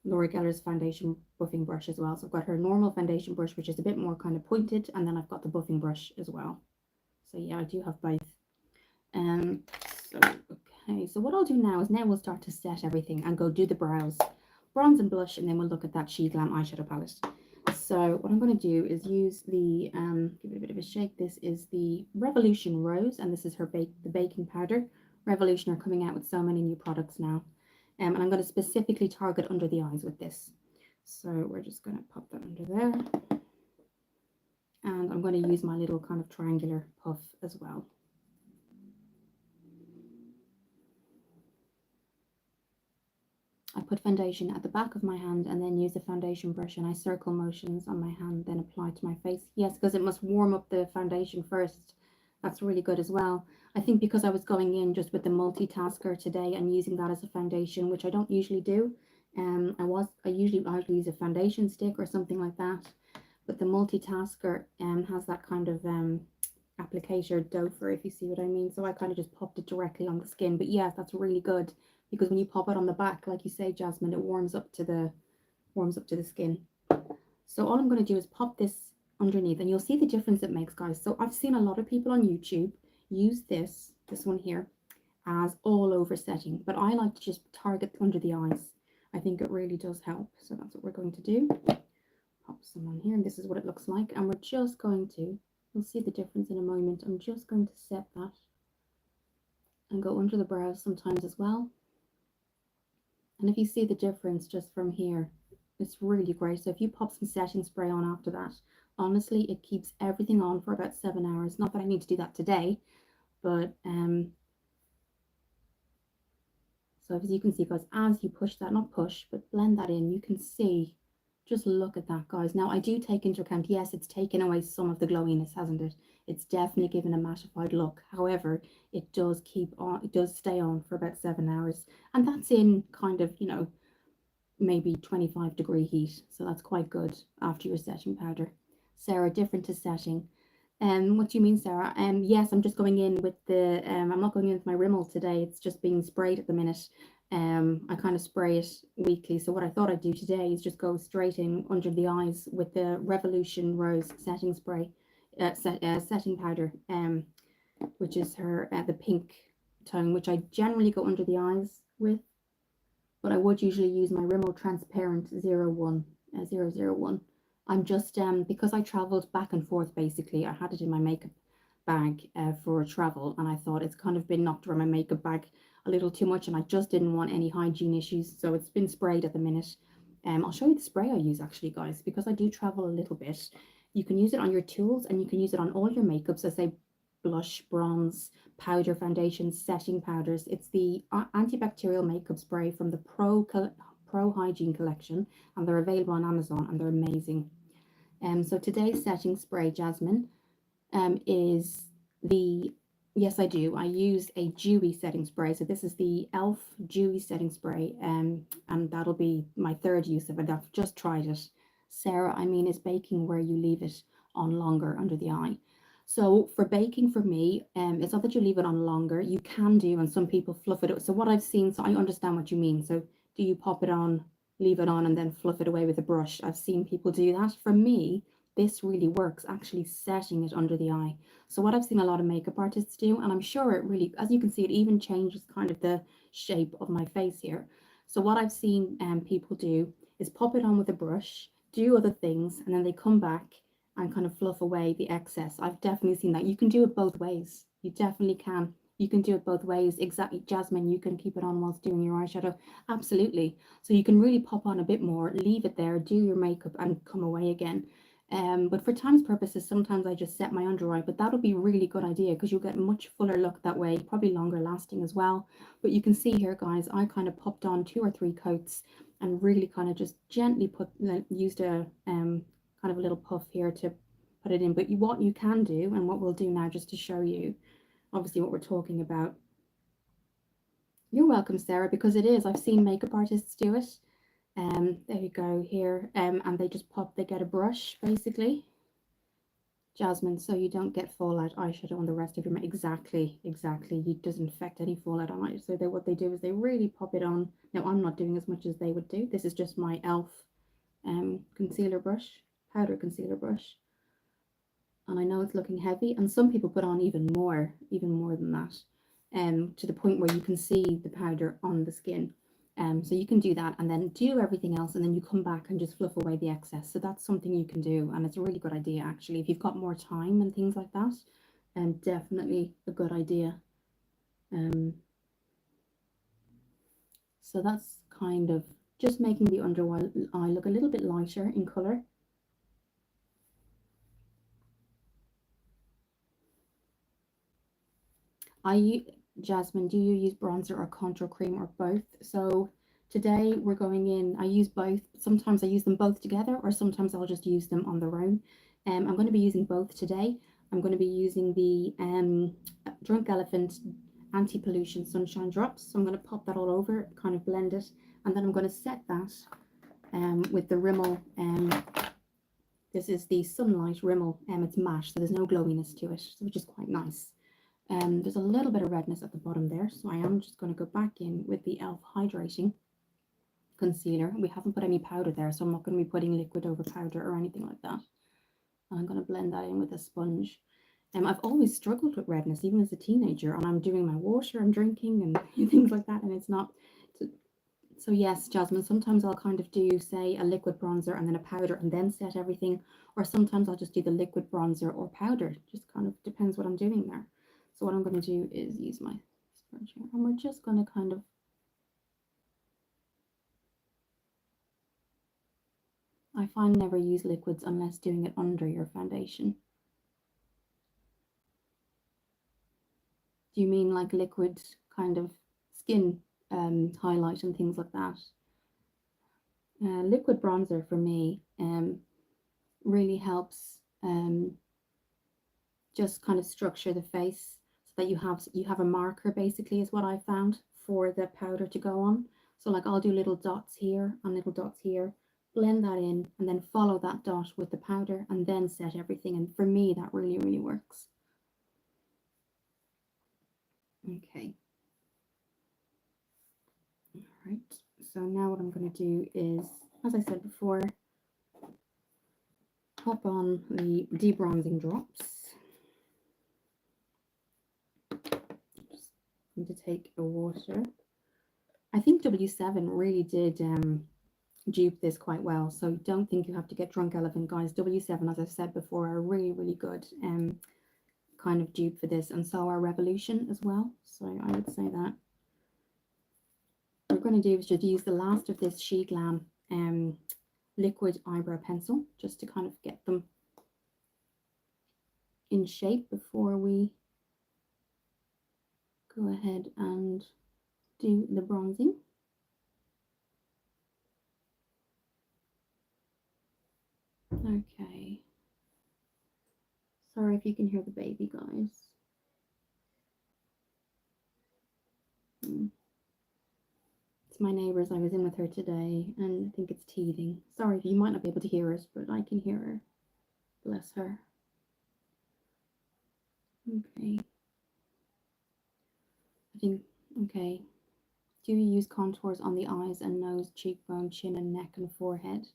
Laura Geller's foundation buffing brush as well. So I've got her normal foundation brush, which is a bit more kind of pointed, and then I've got the buffing brush as well. So yeah, I do have both. So okay, so what I'll do now is we'll start to set everything and go do the brows, bronze and blush, and then we'll look at that She Glam eyeshadow palette. So what I'm going to do is use the give it a bit of a shake. This is the Revolution Rose, and this is her the baking powder. Revolution are coming out with so many new products now. And I'm going to specifically target under the eyes with this. So we're just going to pop that under there. And I'm going to use my little kind of triangular puff as well. I put foundation at the back of my hand and then use a foundation brush, and I circle motions on my hand, then apply to my face. Yes, because it must warm up the foundation first. That's really good as well. I think because I was going in just with the multitasker today and using that as a foundation, which I don't usually do. I usually use a foundation stick or something like that. But the multitasker has that kind of applicator dofer, if you see what I mean. So I kind of just popped it directly on the skin. But yeah, that's really good, because when you pop it on the back, like you say, Jasmine, it warms up to the skin. So all I'm going to do is pop this underneath, and you'll see the difference it makes, guys. So I've seen a lot of people on YouTube use this one here as all over setting, but I like to just target under the eyes. I think it really does help. So that's what we're going to do. Pop some on here, and this is what it looks like. And we're just going to, you'll see the difference in a moment. I'm just going to set that and go under the brows sometimes as well. And if you see the difference just from here, it's really great. So if you pop some setting spray on after that, honestly, it keeps everything on for about 7 hours. Not that I need to do that today, but So as you can see, guys, as you push that, not push, but blend that in, you can see, just look at that, guys. Now, I do take into account, yes, it's taken away some of the glowiness, hasn't it? It's definitely given a mattified look. However, it does keep on, it does stay on for about 7 hours. And that's in kind of, you know, maybe 25-degree heat. So that's quite good after your setting powder. Sarah, different to setting. What do you mean, Sarah? Yes, I'm just going in with the, I'm not going in with my Rimmel today. It's just being sprayed at the minute. I kind of spray it weekly. So what I thought I'd do today is just go straight in under the eyes with the Revolution Rose setting spray, setting powder, which is her, the pink tone, which I generally go under the eyes with. But I would usually use my Rimmel Transparent 001. I'm just, because I travelled back and forth basically, I had it in my makeup bag for travel, and I thought it's kind of been knocked around my makeup bag a little too much, and I just didn't want any hygiene issues, so it's been sprayed at the minute. I'll show you the spray I use actually, guys, because I do travel a little bit. You can use it on your tools, and you can use it on all your makeups, so say blush, bronze, powder, foundation, setting powders. It's the antibacterial makeup spray from the Pro Hygiene collection, and they're available on Amazon, and they're amazing. So today's setting spray, Jasmine, is the, yes, I do. I use a dewy setting spray. So this is the e.l.f. dewy setting spray, and that'll be my third use of it. I've just tried it. Sarah, I mean, is baking where you leave it on longer under the eye. So for baking, for me, it's not that you leave it on longer. You can do, and some people fluff it. So what I've seen, so I understand what you mean. So do you pop it on, leave it on, and then fluff it away with a brush? I've seen people do that. For me, this really works, actually setting it under the eye. So what I've seen a lot of makeup artists do, and I'm sure it really, as you can see, it even changes kind of the shape of my face here. So what I've seen people do is pop it on with a brush, do other things, and then they come back and kind of fluff away the excess. I've definitely seen that. You can do it both ways. You definitely can. You can do it both ways. Exactly, Jasmine, you can keep it on whilst doing your eyeshadow. Absolutely. So you can really pop on a bit more, leave it there, do your makeup, and come away again. But for time's purposes, sometimes I just set my under eye, but that'll be a really good idea because you'll get a much fuller look that way, probably longer lasting as well. But you can see here, guys, I kind of popped on 2 or 3 coats and really kind of just gently used a kind of a little puff here to put it in. But what you can do, and what we'll do now just to show you, obviously what we're talking about. You're welcome, Sarah, because it is. I've seen makeup artists do it. There you go here, and they just they get a brush basically, Jasmine, so you don't get fallout eyeshadow on the rest of your makeup. Exactly, it doesn't affect any fallout on it. So what they do is they really pop it on. Now I'm not doing as much as they would do. This is just my e.l.f. Concealer brush, powder concealer brush, and I know it's looking heavy, and some people put on even more than that, to the point where you can see the powder on the skin. So you can do that and then do everything else, and then you come back and just fluff away the excess. So that's something you can do, and it's a really good idea actually if you've got more time and things like that. And definitely a good idea. So that's kind of just making the under eye look a little bit lighter in color. Jasmine, do you use bronzer or contour cream or both? So today we're going in, I use both. Sometimes I use them both together, or sometimes I'll just use them on their own. I'm going to be using both today. I'm going to be using the Drunk Elephant Anti-Pollution Sunshine Drops. So I'm going to pop that all over, kind of blend it, and then I'm going to set that with the Rimmel. This is the Sunlight Rimmel, it's matte, so there's no glowiness to it, which is quite nice. There's a little bit of redness at the bottom there, so I am just going to go back in with the e.l.f. Hydrating Concealer. We haven't put any powder there, so I'm not going to be putting liquid over powder or anything like that. And I'm going to blend that in with a sponge. I've always struggled with redness, even as a teenager, and I'm doing my water, I'm drinking, and things like that, and it's not. So yes, Jasmine, sometimes I'll kind of do, say, a liquid bronzer and then a powder and then set everything, or sometimes I'll just do the liquid bronzer or powder. Just kind of depends what I'm doing there. So what I'm going to do is use my sponge here, and we're just going to kind of I find never use liquids unless doing it under your foundation. Do you mean like liquid kind of skin highlight and things like that. Liquid bronzer for me really helps just kind of structure the face so that you have a marker, basically, is what I found for the powder to go on. So like I'll do little dots here and little dots here, blend that in, and then follow that dot with the powder and then set everything. And for me, that really, really works. Okay. All right. So now what I'm going to do is, as I said before, pop on the debronzing drops. Just going to take a water. I think W7 really did dupe this quite well, so don't think you have to get Drunk Elephant, guys. W7, as I've said before, are really, really good kind of dupe for this, and so are Revolution as well. So I would say that. What we're going to do is just use the last of this She Glam liquid eyebrow pencil just to kind of get them in shape before we go ahead and do the bronzing. Okay. Sorry if you can hear the baby, guys. It's my neighbours. I was in with her today and I think it's teething. Sorry, you might not be able to hear it, but I can hear her. Bless her. Okay. I think, okay. Do you use contours on the eyes and nose, cheekbone, chin and neck and forehead?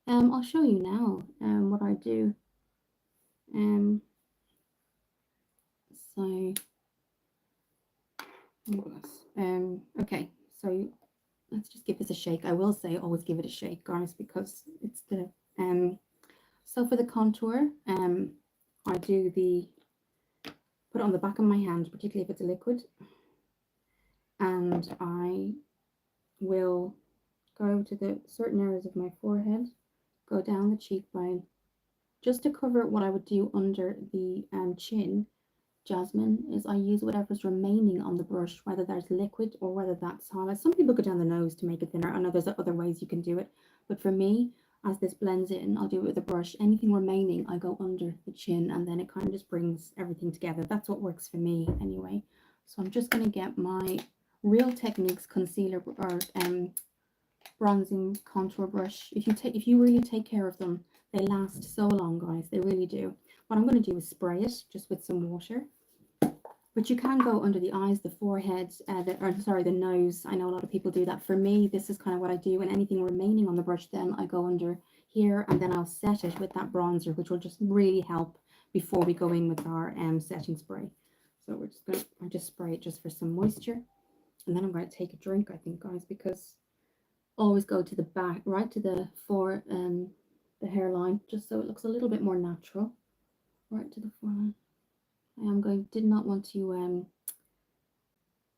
I'll show you now what I do. Okay, so let's just give this a shake. I will say always give it a shake, guys, because it's the so for the contour, I do put it on the back of my hand, particularly if it's a liquid, and I will go to the certain areas of my forehead, go down the cheekbone, just to cover what I would do under the chin. Jasmine, is I use whatever's remaining on the brush, whether there's liquid or whether that's highlight. Some people go down the nose to make it thinner. I know there's other ways you can do it, but for me, as this blends in, I'll do it with a brush. Anything remaining, I go under the chin, and then it kind of just brings everything together. That's what works for me anyway. So I'm just going to get my Real Techniques concealer or bronzing contour brush. If you really take care of them, they last so long, guys. They really do. What I'm going to do is spray it just with some water. But you can go under the eyes, the forehead, the nose. I know a lot of people do that. For me, this is kind of what I do. And anything remaining on the brush, then I go under here, and then I'll set it with that bronzer, which will just really help before we go in with our setting spray. So we're just going to just spray it just for some moisture. And then I'm going to take a drink, I think, guys, because always go to the back, right to the the hairline, just so it looks a little bit more natural. Right to the foreline. Did not want to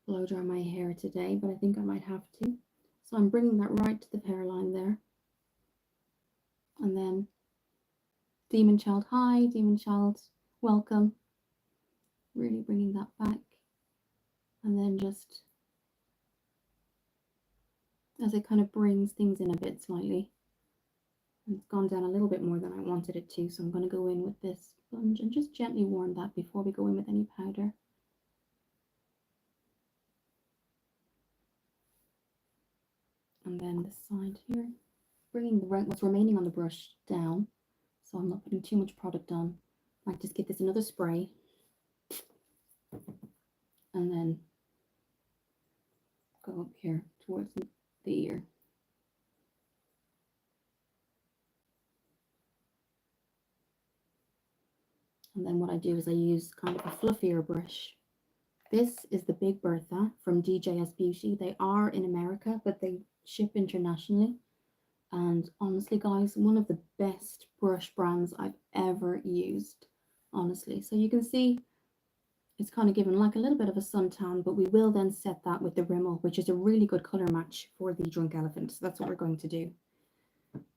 blow dry my hair today, but I think I might have to. So I'm bringing that right to the hairline there. And then Demon Child, hi, Demon Child, welcome. Really bringing that back. And then just as it kind of brings things in a bit slightly. It's gone down a little bit more than I wanted it to, so I'm going to go in with this sponge and just gently warm that before we go in with any powder. And then the side here, bringing what's remaining on the brush down, so I'm not putting too much product on. I might just give this another spray, and then go up here towards the ear. And then what I do is I use kind of a fluffier brush. This is the Big Bertha from DJS Beauty. They are in America, but they ship internationally. And honestly, guys, one of the best brush brands I've ever used, honestly. So you can see it's kind of given like a little bit of a suntan, but we will then set that with the Rimmel, which is a really good color match for the Drunk Elephant. So that's what we're going to do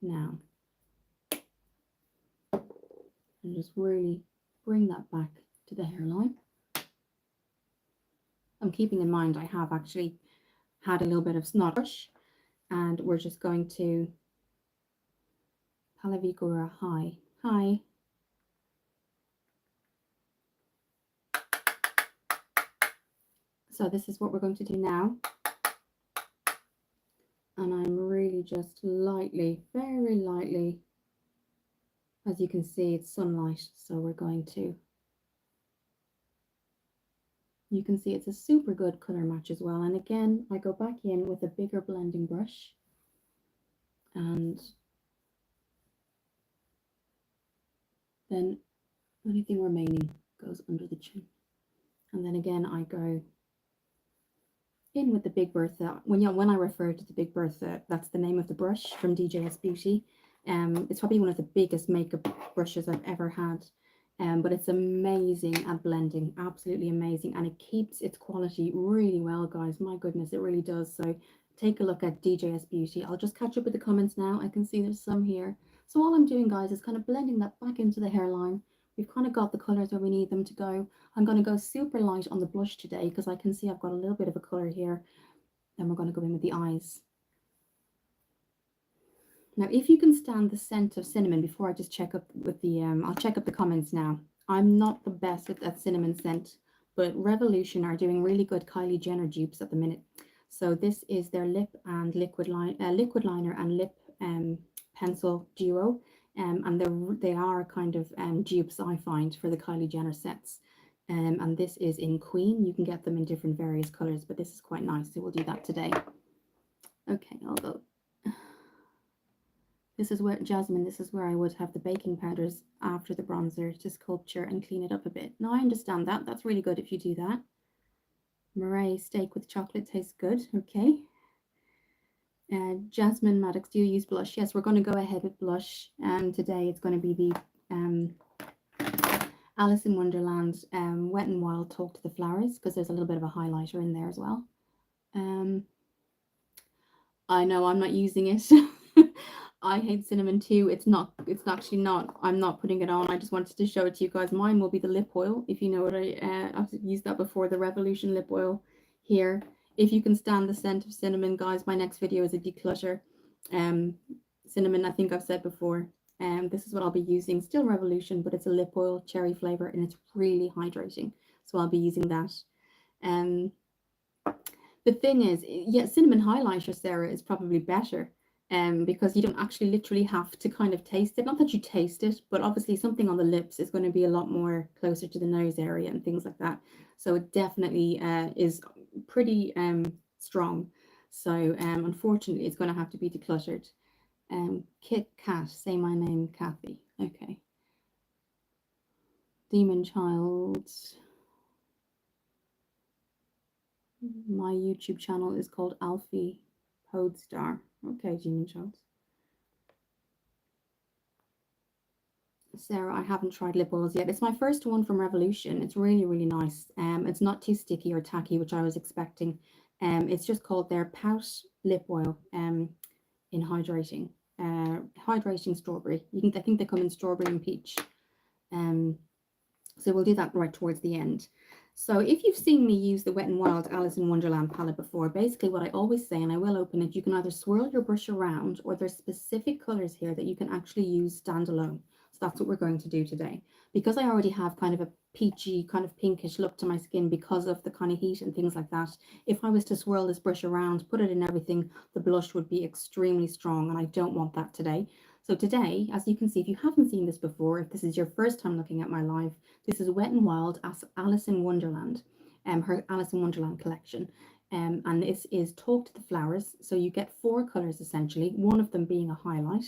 now. And just really bring that back to the hairline. I'm keeping in mind I have actually had a little bit of snot brush, and we're just going to Palavicura High. Hi. So this is what we're going to do now. And I'm really just lightly, very lightly, as you can see, it's sunlight. So we're going to, you can see it's a super good color match as well. And again, I go back in with a bigger blending brush, and then anything remaining goes under the chin. And then again, I go in with the Big Bertha. When I refer to the Big Bertha, that's the name of the brush from DJS Beauty. It's probably one of the biggest makeup brushes I've ever had. But it's amazing at blending, absolutely amazing, and it keeps its quality really well, guys. My goodness, it really does. So take a look at DJS Beauty. I'll just catch up with the comments now. I can see there's some here. So all I'm doing, guys, is kind of blending that back into the hairline. We've kind of got the colors where we need them to go. I'm going to go super light on the blush today because I can see I've got a little bit of a color here. Then we're going to go in with the eyes. Now, if you can stand the scent of cinnamon, before I just check up with the, I'll check up the comments now. I'm not the best with that cinnamon scent, but Revolution are doing really good Kylie Jenner dupes at the minute. So this is their lip and liquid liner and lip pencil duo. And they are kind of dupes, I find, for the Kylie Jenner sets. And this is in Queen. You can get them in different various colors, but this is quite nice. So we'll do that today. Okay, I'll go. This is where, Jasmine, this is where I would have the baking powders after the bronzer to sculpture and clean it up a bit. Now, I understand that. That's really good if you do that. Murray, steak with chocolate tastes good. Okay. Jasmine Maddox, do you use blush? Yes, we're going to go ahead with blush. And today it's going to be the Alice in Wonderland Wet n Wild Talk to the Flowers, because there's a little bit of a highlighter in there as well. I know I'm not using it. I hate cinnamon too. It's actually not. I'm not putting it on. I just wanted to show it to you guys. Mine will be the lip oil. If you know what I've used that before, the Revolution lip oil here. If you can stand the scent of cinnamon, guys, my next video is a declutter. Cinnamon, I think I've said before. This is what I'll be using. Still Revolution, but it's a lip oil, cherry flavor, and it's really hydrating. So I'll be using that. The thing is, yeah, cinnamon highlighter, Sarah, is probably better. Because you don't actually literally have to kind of taste it. Not that you taste it, but obviously something on the lips is going to be a lot more closer to the nose area and things like that. So it definitely is pretty strong. So unfortunately, it's going to have to be decluttered. Kit Kat, say my name, Kathy. Okay. Demon Child. My YouTube channel is called Alfie Podestar. Okay, Demon Child. Sarah, I haven't tried lip oils yet. It's my first one from Revolution. It's really, really nice. It's not too sticky or tacky, which I was expecting. It's just called their Pout Lip Oil in Hydrating. Hydrating Strawberry. I think they come in strawberry and peach. So we'll do that right towards the end. So if you've seen me use the Wet n Wild Alice in Wonderland palette before, basically what I always say, and I will open it, you can either swirl your brush around, or there's specific colors here that you can actually use standalone. So that's what we're going to do today. Because I already have kind of a peachy, kind of pinkish look to my skin because of the kind of heat and things like that, if I was to swirl this brush around, put it in everything, the blush would be extremely strong, and I don't want that today. So today, as you can see, if you haven't seen this before, if this is your first time looking at my live, this is Wet n Wild as Alice in Wonderland, her Alice in Wonderland collection. And this is Talk to the Flowers. So you get 4 colors essentially, one of them being a highlight.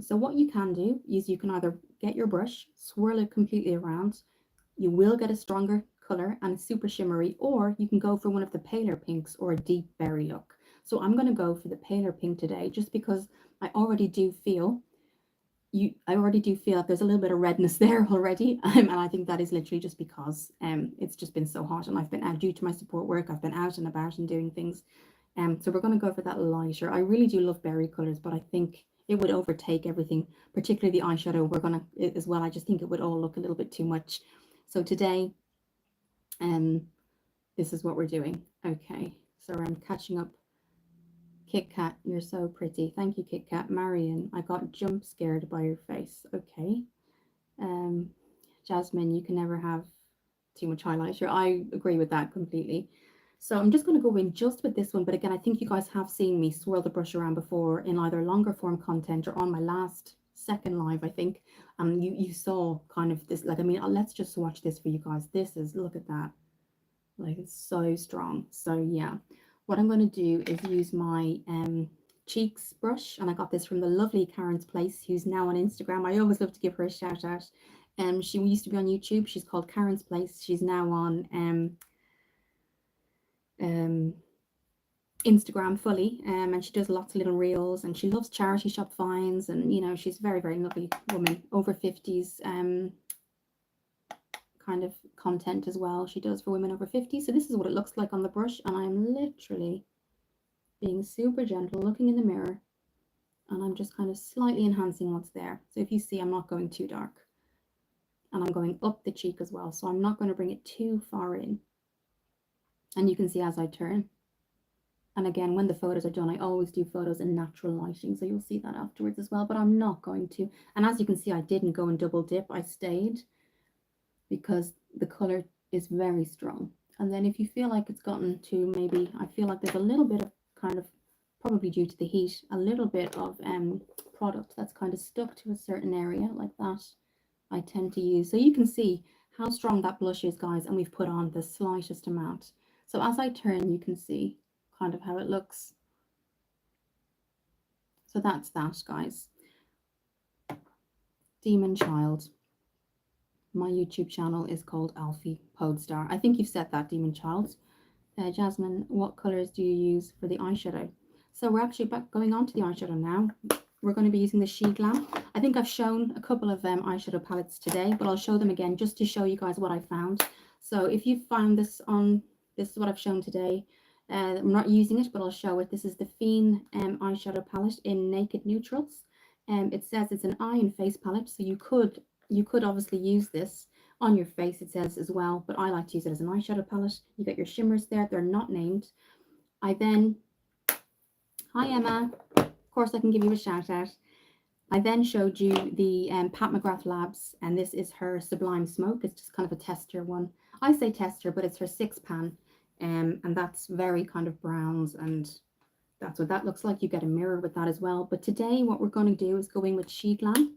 So what you can do is you can either get your brush, swirl it completely around. You will get a stronger color and it's super shimmery, or you can go for one of the paler pinks or a deep berry look. So I'm going to go for the paler pink today, just because I already do feel there's a little bit of redness there already, and I think that is literally just because it's just been so hot, and I've been out due to my support work. I've been out and about and doing things, so we're going to go for that lighter. I really do love berry colors, but I think it would overtake everything, particularly the eyeshadow. We're going to as well. I just think it would all look a little bit too much. So today, this is what we're doing. Okay, Sorry, I'm catching up. Kit Kat, you're so pretty. Thank you, Kit Kat. Marion, I got jump scared by your face. Okay. Um, Jasmine, you can never have too much highlighter. I agree with that completely. So I'm just going to go in just with this one. But again, I think you guys have seen me swirl the brush around before in either longer form content or on my last second live, I think. You saw kind of this, like, I mean, let's just watch this for you guys. This is, look at that. Like, it's so strong. So yeah, what I'm going to do is use my cheeks brush, and I got this from the lovely Karen's Place, who's now on Instagram. I always love to give her a shout out. She used to be on YouTube. She's called Karen's Place. She's now on Instagram fully, and she does lots of little reels, and she loves charity shop finds, and you know, she's a very, very lovely woman, over 50s kind of content as well. She does for women over 50. So this is what it looks like on the brush, and I'm literally being super gentle, looking in the mirror, and I'm just kind of slightly enhancing what's there. So if you see, I'm not going too dark, and I'm going up the cheek as well, so I'm not going to bring it too far in. And you can see as I turn, and again, when the photos are done, I always do photos in natural lighting, so you'll see that afterwards as well, but I'm not going to. And as you can see, I didn't go and double dip. I stayed because the color is very strong. And then if you feel like it's gotten to, maybe I feel like there's a little bit of kind of, probably due to the heat, a little bit of product that's kind of stuck to a certain area like that, I tend to use. So you can see how strong that blush is, guys, and we've put on the slightest amount. So as I turn, you can see kind of how it looks. So that's that, guys. Demon Child. My YouTube channel is called Alfie Podestar. I think you've said that, Demon Child. Jasmine, what colors do you use for the eyeshadow? So we're actually going on to the eyeshadow now. We're going to be using the She Glam. I think I've shown a couple of eyeshadow palettes today, but I'll show them again just to show you guys what I found. So if you found this on, this is what I've shown today. I'm not using it, but I'll show it. This is the Fyne eyeshadow palette in Naked Neutrals. It says it's an eye and face palette, so you could obviously use this on your face, it says as well, but I like to use it as an eyeshadow palette. You got your shimmers there, they're not named. I then, hi Emma, of course I can give you a shout out. I then showed you the Pat McGrath Labs, and this is her Sublime Smoke. It's just kind of a tester one. I say tester, but it's her 6 pan, and that's very kind of browns, and that's what that looks like. You get a mirror with that as well. But today what we're going to do is go in with She Glam,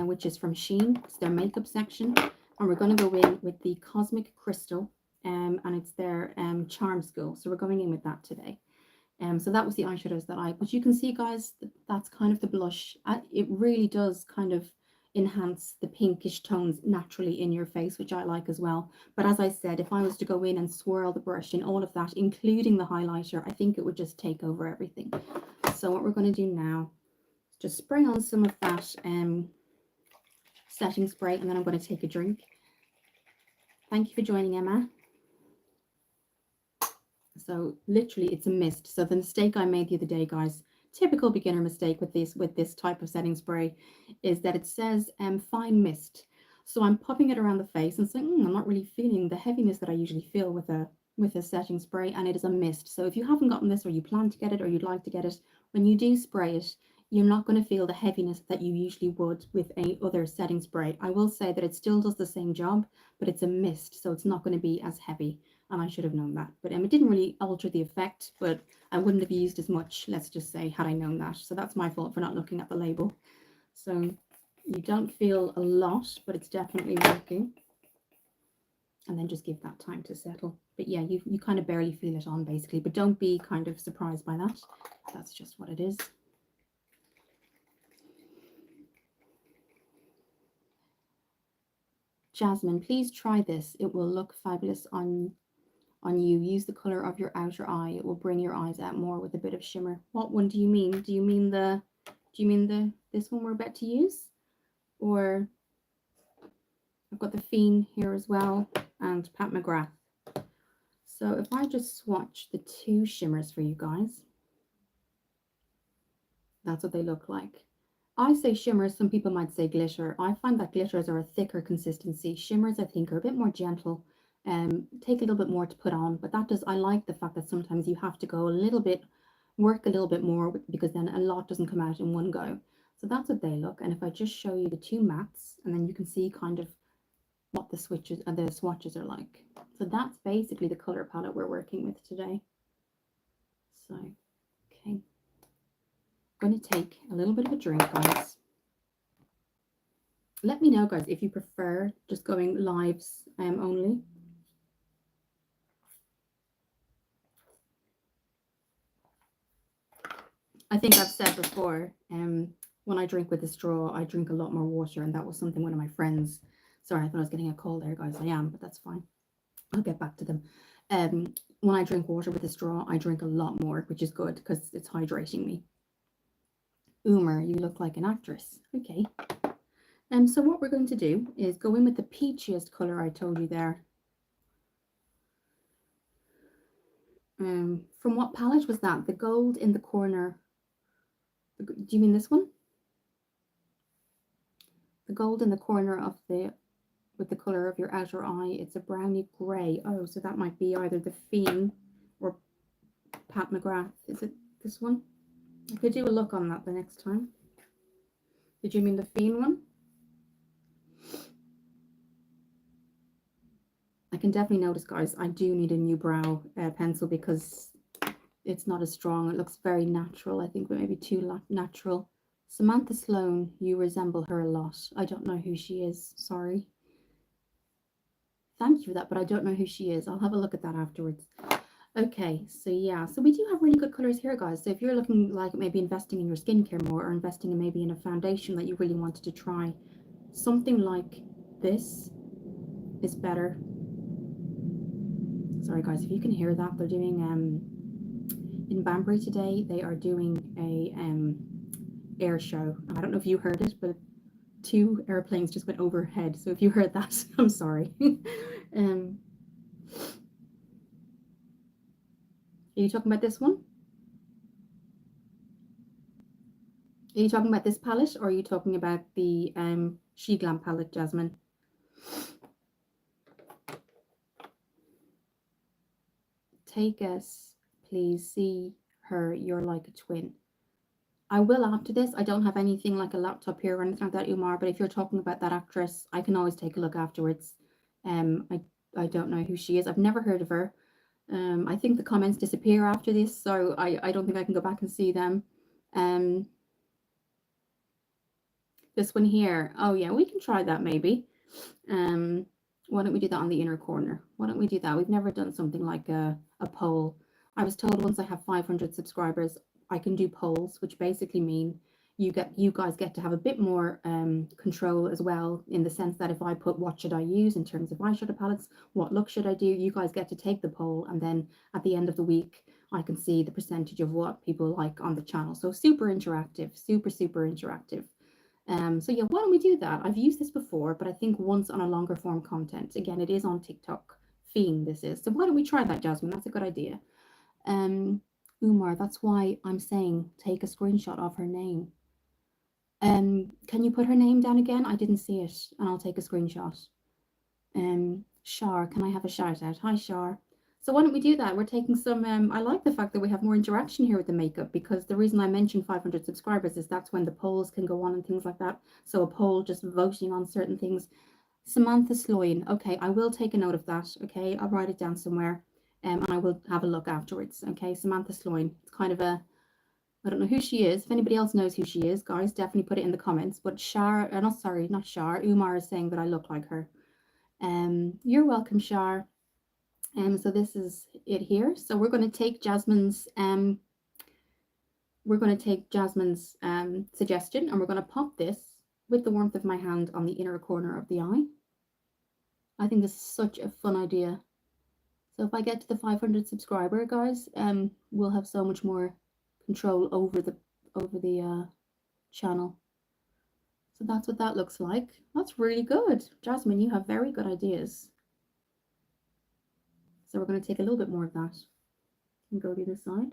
which is from Shein. It's their makeup section, and we're going to go in with the Cosmic Crystal, and it's their Charm School. So we're going in with that today. So that was the eyeshadows that but you can see, guys, that's kind of the blush. It really does kind of enhance the pinkish tones naturally in your face, which I like as well. But as I said, if I was to go in and swirl the brush in all of that, including the highlighter, I think it would just take over everything. So what we're going to do now is just spray on some of that setting spray, and then I'm going to take a drink. Thank you for joining, Emma. So literally it's a mist. So the mistake I made the other day, guys, typical beginner mistake with this type of setting spray, is that it says fine mist. So I'm popping it around the face and saying, I'm not really feeling the heaviness that I usually feel with a setting spray, and it is a mist. So if you haven't gotten this, or you plan to get it, or you'd like to get it, when you do spray it, you're not going to feel the heaviness that you usually would with a other setting spray. I will say that it still does the same job, but it's a mist, so it's not going to be as heavy. And I should have known that. But it didn't really alter the effect, but I wouldn't have used as much, let's just say, had I known that. So that's my fault for not looking at the label. So you don't feel a lot, but it's definitely working. And then just give that time to settle. But yeah, you kind of barely feel it on, basically. But don't be kind of surprised by that. That's just what it is. Jasmine, please try this. It will look fabulous on you. Use the color of your outer eye. It will bring your eyes out more with a bit of shimmer. What one do you mean? Do you mean this one we're about to use? Or I've got the Fyne here as well, and Pat McGrath. So if I just swatch the two shimmers for you guys, that's what they look like. I say shimmers, some people might say glitter. I find that glitters are a thicker consistency. Shimmers, I think, are a bit more gentle take a little bit more to put on, but that does, I like the fact that sometimes you have to go a little bit, work a little bit more, because then a lot doesn't come out in one go. So that's what they look. And if I just show you the two mattes, and then you can see kind of what the switches and the swatches are like. So that's basically the color palette we're working with today. So, okay. I'm going to take a little bit of a drink, guys. Let me know, guys, if you prefer just going lives only. I think I've said before, when I drink with a straw, I drink a lot more water, and that was something one of my friends, sorry, I thought I was getting a call there, guys. I am, but that's fine. I'll get back to them. When I drink water with a straw, I drink a lot more, which is good because it's hydrating me. Umar, you look like an actress. Okay. So what we're going to do is go in with the peachiest color I told you there. From what palette was that? The gold in the corner. Do you mean this one? The gold in the corner of the, with the color of your outer eye, it's a brownie grey. Oh, so that might be either the Fyne or Pat McGrath. Is it this one? I could do a look on that the next time. Did you mean the Fyne one? I can definitely notice, guys, I do need a new brow pencil because it's not as strong. It looks very natural. I think maybe too natural. Samantha Sloan, you resemble her a lot. I don't know who she is. Sorry. Thank you for that, but I don't know who she is. I'll have a look at that afterwards. Okay, so yeah, so we do have really good colors here, guys. So if you're looking like maybe investing in your skincare more, or investing in maybe in a foundation that you really wanted to try, something like this is better. Sorry, guys, if you can hear that, they're doing in Banbury today. They are doing a air show. I don't know if you heard it, but 2 airplanes just went overhead. So if you heard that, I'm sorry. Are you talking about this one? Are you talking about this palette, or are you talking about the She Glam palette, Jasmine? Take us, please. See her. You're like a twin. I will after this. I don't have anything like a laptop here or anything like that, Umar, but if you're talking about that actress, I can always take a look afterwards. I don't know who she is. I've never heard of her. I think the comments disappear after this, so I don't think I can go back and see them. This one here. Oh yeah, we can try that maybe. Why don't we do that on the inner corner? Why don't we do that? We've never done something like a poll. I was told once I have 500 subscribers, I can do polls, which basically mean you guys get to have a bit more control as well, in the sense that if I put what should I use in terms of eyeshadow palettes, what look should I do, you guys get to take the poll, and then at the end of the week I can see the percentage of what people like on the channel. So super interactive, super interactive. So yeah, why don't we do that? I've used this before, but I think once on a longer form content. Again, it is on TikTok. Fyne this is. So why don't we try that, Jasmine? That's a good idea. Umar, that's why I'm saying take a screenshot of her name. Can you put her name down again? I didn't see it, and I'll take a screenshot. Shar, can I have a shout out? Hi, Shar. So why don't we do that? We're taking some, I like the fact that we have more interaction here with the makeup, because the reason I mentioned 500 subscribers is that's when the polls can go on and things like that. So a poll just voting on certain things. Samantha Sloan. Okay, I will take a note of that. Okay, I'll write it down somewhere, and I will have a look afterwards. Okay, Samantha Sloan. It's kind of a, I don't know who she is. If anybody else knows who she is, guys, definitely put it in the comments. But Shar, not Shar, Umar is saying that I look like her. You're welcome, Shar. So this is it here. So we're going to take Jasmine's suggestion, and we're going to pop this with the warmth of my hand on the inner corner of the eye. I think this is such a fun idea. So if I get to the 500 subscriber, guys, we'll have so much more control over the channel. So that's what that looks like. That's really good. Jasmine, you have very good ideas. So we're going to take a little bit more of that and go to the other side.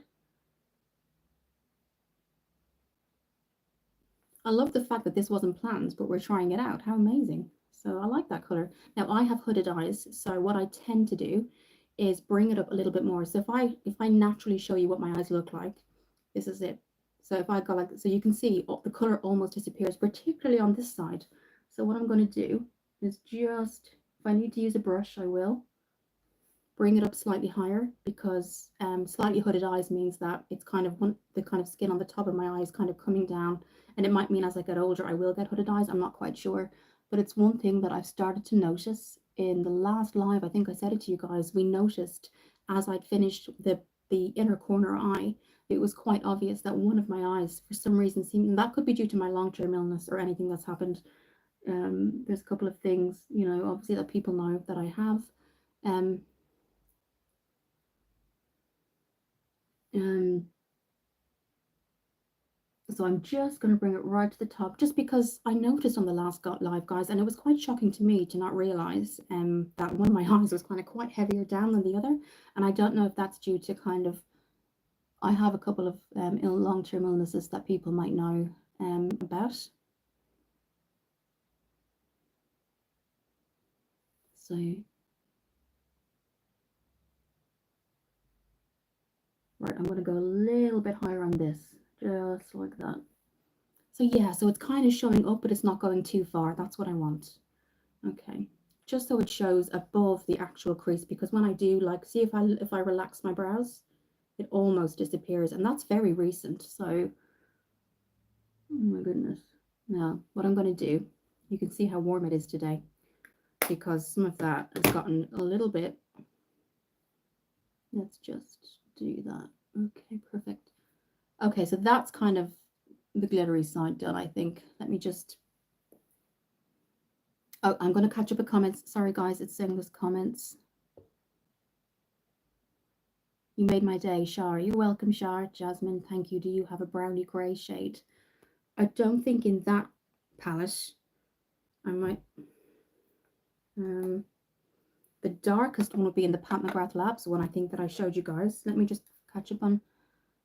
I love the fact that this wasn't planned, but we're trying it out. How amazing. So I like that color. Now I have hooded eyes, so what I tend to do is bring it up a little bit more. So if I naturally show you what my eyes look like, this is it. So if I go like, so you can see the color almost disappears, particularly on this side. So what I'm going to do is just, if I need to use a brush, I will bring it up slightly higher, because slightly hooded eyes means that it's kind of the kind of skin on the top of my eyes kind of coming down, and it might mean as I get older I will get hooded eyes. I'm not quite sure, but it's one thing that I've started to notice. In the last live, I think I said it to you guys, we noticed as I'd finished the inner corner eye, it was quite obvious that one of my eyes for some reason seemed, and that could be due to my long-term illness or anything that's happened. There's a couple of things, you know, obviously that people know that I have. So I'm just going to bring it right to the top, just because I noticed on the last live, guys, and it was quite shocking to me to not realize that one of my eyes was kind of quite heavier down than the other. And I don't know if that's due to kind of, I have a couple of long-term illnesses that people might know about. So right, I'm going to go a little bit higher on this, just like that. So yeah, so it's kind of showing up, but it's not going too far. That's what I want. Okay, just so it shows above the actual crease, because when I do, like, see, if I relax my brows, it almost disappears, and that's very recent. So, oh my goodness. Now, what I'm going to do, you can see how warm it is today, because some of that has gotten a little bit. Let's just do that. Okay, perfect. Okay, so that's kind of the glittery side done, I think. Let me just, oh, I'm going to catch up with comments. Sorry, guys, it's saying there's comments. You made my day, Shar. You're welcome, Shar. Jasmine, thank you. Do you have a brownie grey shade? I don't think in that palette. I might. The darkest one will be in the Pat McGrath Labs one, I think, that I showed you guys. Let me just catch up on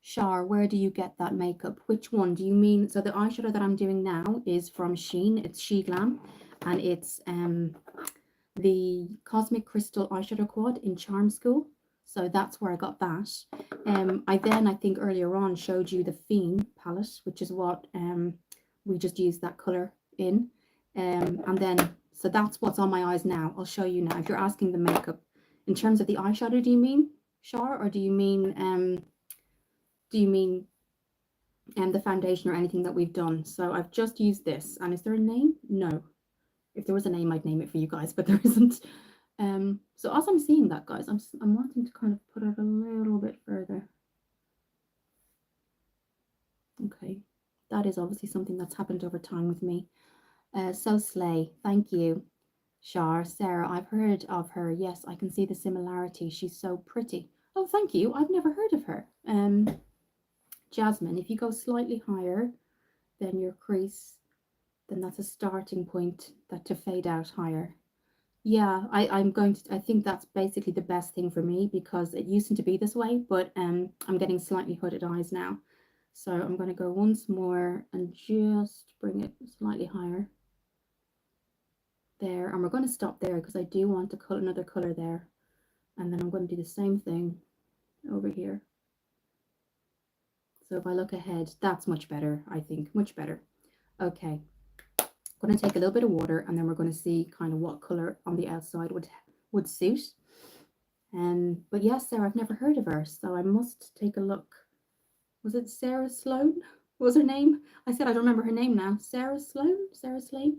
Shar. Where do you get that makeup? Which one do you mean? So the eyeshadow that I'm doing now is from Shein. It's She Glam, and it's the Cosmic Crystal Eyeshadow Quad in Charm School. So that's where I got that. I think earlier on showed you the Fyne palette, which is what we just used that color in. And then, so that's what's on my eyes now. I'll show you now. If you're asking the makeup, in terms of the eyeshadow, do you mean, Shar, or do you mean the foundation or anything that we've done? So I've just used this. And is there a name? No. If there was a name, I'd name it for you guys, but there isn't. So as I'm seeing that, guys, I'm wanting to kind of put it a little bit further. Okay, that is obviously something that's happened over time with me. So Slay, thank you. Shar, Sarah, I've heard of her. Yes, I can see the similarity. She's so pretty. Oh, thank you. I've never heard of her. Jasmine, if you go slightly higher than your crease, then that's a starting point to fade out higher. Yeah, I think that's basically the best thing for me, because it used to be this way, but I'm getting slightly hooded eyes now. So I'm going to go once more and just bring it slightly higher. There, and we're going to stop there because I do want to cut another color there. And then I'm going to do the same thing over here. So if I look ahead, that's much better, I think, much better. Okay. I'm going to take a little bit of water, and then we're going to see kind of what color on the outside would suit. But yes, Sarah, I've never heard of her, so I must take a look. Was it Sarah Sloan? What was her name? I said I don't remember her name now. Sarah Sloan? Sarah Slane?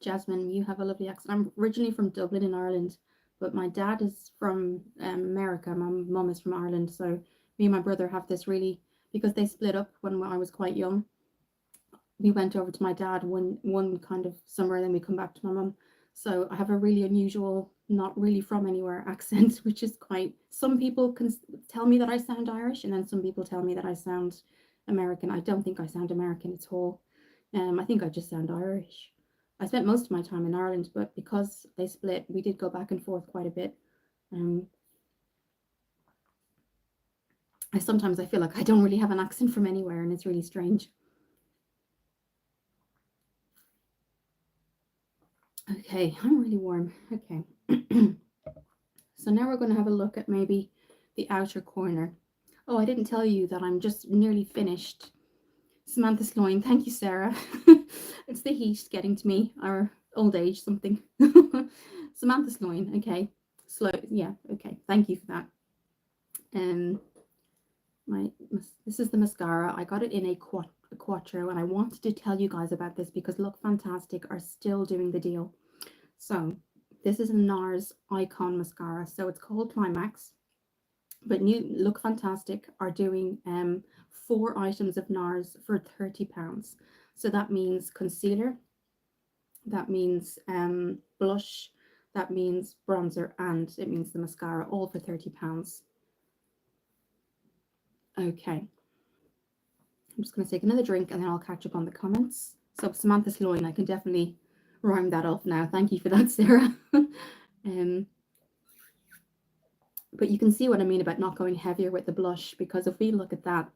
Jasmine, you have a lovely accent. I'm originally from Dublin in Ireland, but my dad is from America. My mum is from Ireland, so me and my brother have this really, because they split up when I was quite young. We went over to my dad one kind of summer, and then we come back to my mum. So I have a really unusual, not really from anywhere accent, which is quite, some people can tell me that I sound Irish, and then some people tell me that I sound American. I don't think I sound American at all. I think I just sound Irish. I spent most of my time in Ireland, but because they split, we did go back and forth quite a bit. Sometimes I feel like I don't really have an accent from anywhere, and it's really strange. Okay, I'm really warm. Okay. So now we're going to have a look at maybe the outer corner. Oh, I didn't tell you that I'm just nearly finished. Samantha Sloan, thank you, Sarah. It's the heat getting to me, or old age, something. Samantha Sloan, okay. Slow, yeah, okay. Thank you for that. This is the mascara. I got it in a Quattro, and I wanted to tell you guys about this because Look Fantastic are still doing the deal. So this is a NARS Icon mascara. So it's called Climax, but new Look Fantastic are doing 4 items of NARS for £30. So that means concealer, that means blush, that means bronzer, and it means the mascara, all for £30. Okay. I'm just going to take another drink and then I'll catch up on the comments. So Samantha Sloan, I can definitely rhyme that off now. Thank you for that, Sarah. But you can see what I mean about not going heavier with the blush, because if we look at that,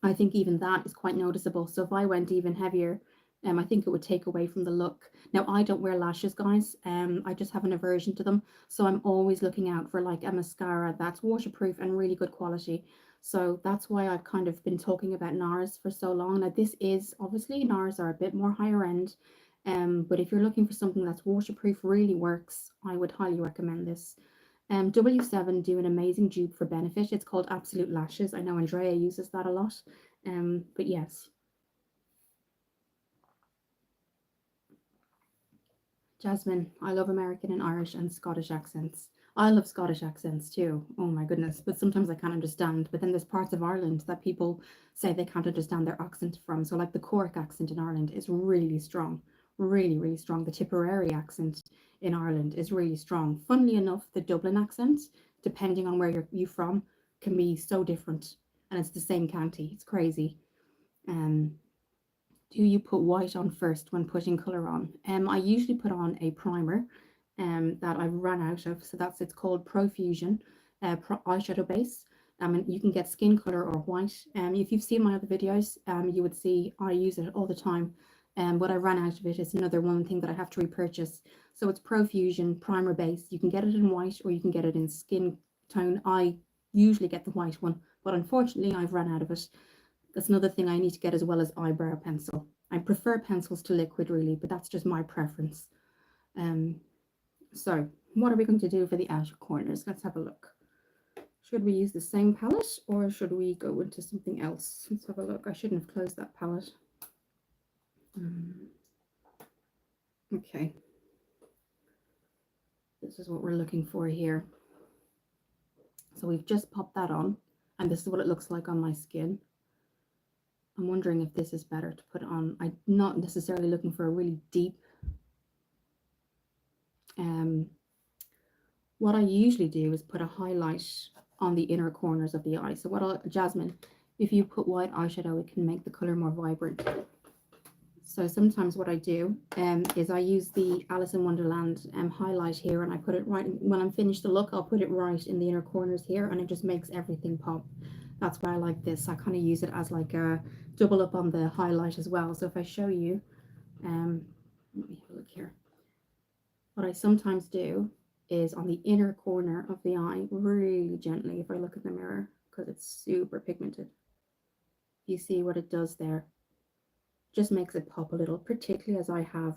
I think even that is quite noticeable. So if I went even heavier, I think it would take away from the look. Now, I don't wear lashes, guys. I just have an aversion to them. So I'm always looking out for like a mascara that's waterproof and really good quality. So that's why I've kind of been talking about NARS for so long. Now, this is obviously NARS are a bit more higher end. But if you're looking for something that's waterproof, really works, I would highly recommend this. W7 do an amazing dupe for Benefit. It's called Absolute Lashes. I know Andrea uses that a lot. But yes. Jasmine, I love American and Irish and Scottish accents. I love Scottish accents too. Oh my goodness. But sometimes I can't understand. But then there's parts of Ireland that people say they can't understand their accent from. So like the Cork accent in Ireland is really strong. Really, really strong. The Tipperary accent in Ireland is really strong. Funnily enough, the Dublin accent, depending on where you're from, can be so different. And it's the same county. It's crazy. Um, do you put white on first when putting color on? I usually put on a primer that I've run out of. So it's called Profusion eyeshadow base. And you can get skin color or white. If you've seen my other videos, you would see I use it all the time. But I ran out of it. It's another one thing that I have to repurchase. So it's Profusion primer base. You can get it in white or you can get it in skin tone. I usually get the white one, but unfortunately I've run out of it. That's another thing I need to get, as well as eyebrow pencil. I prefer pencils to liquid really, but that's just my preference. So what are we going to do for the outer corners? Let's have a look. Should we use the same palette or should we go into something else? Let's have a look. I shouldn't have closed that palette. Okay. This is what we're looking for here. So we've just popped that on, and this is what it looks like on my skin. I'm wondering if this is better to put on. I'm not necessarily looking for a really deep. What I usually do is put a highlight on the inner corners of the eye. So Jasmine, if you put white eyeshadow, it can make the color more vibrant. So sometimes what I do is I use the Alice in Wonderland highlight here, and I put it right when I'm finished the look. I'll put it right in the inner corners here, and it just makes everything pop. That's why I like this. I kind of use it as like a double up on the highlight as well. So if I show you, let me have a look here. What I sometimes do is on the inner corner of the eye, really gently, if I look at the mirror, because it's super pigmented. You see what it does there? Just makes it pop a little, particularly as I have.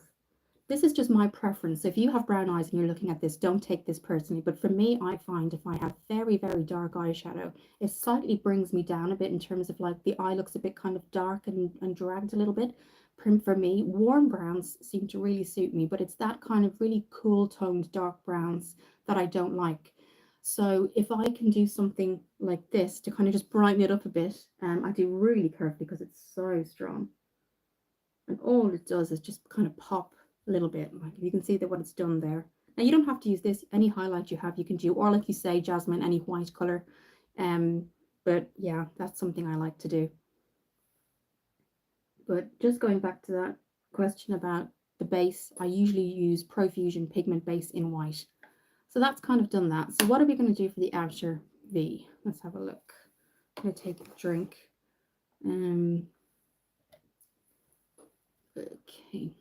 This is just my preference. So if you have brown eyes and you're looking at this, don't take this personally. But for me, I find if I have very, very dark eyeshadow, it slightly brings me down a bit in terms of like the eye looks a bit kind of dark and dragged a little bit. For me, warm browns seem to really suit me, but it's that kind of really cool toned dark browns that I don't like. So if I can do something like this to kind of just brighten it up a bit, I do really carefully because it's so strong. And all it does is just kind of pop a little bit. Like you can see that what it's done there. Now you don't have to use this. Any highlight you have, you can do, or like you say, Jasmine, any white color. But yeah, that's something I like to do. But just going back to that question about the base, I usually use Profusion pigment base in white. So that's kind of done that. So what are we going to do for the outer V? Let's have a look. going to take a drink. Okay.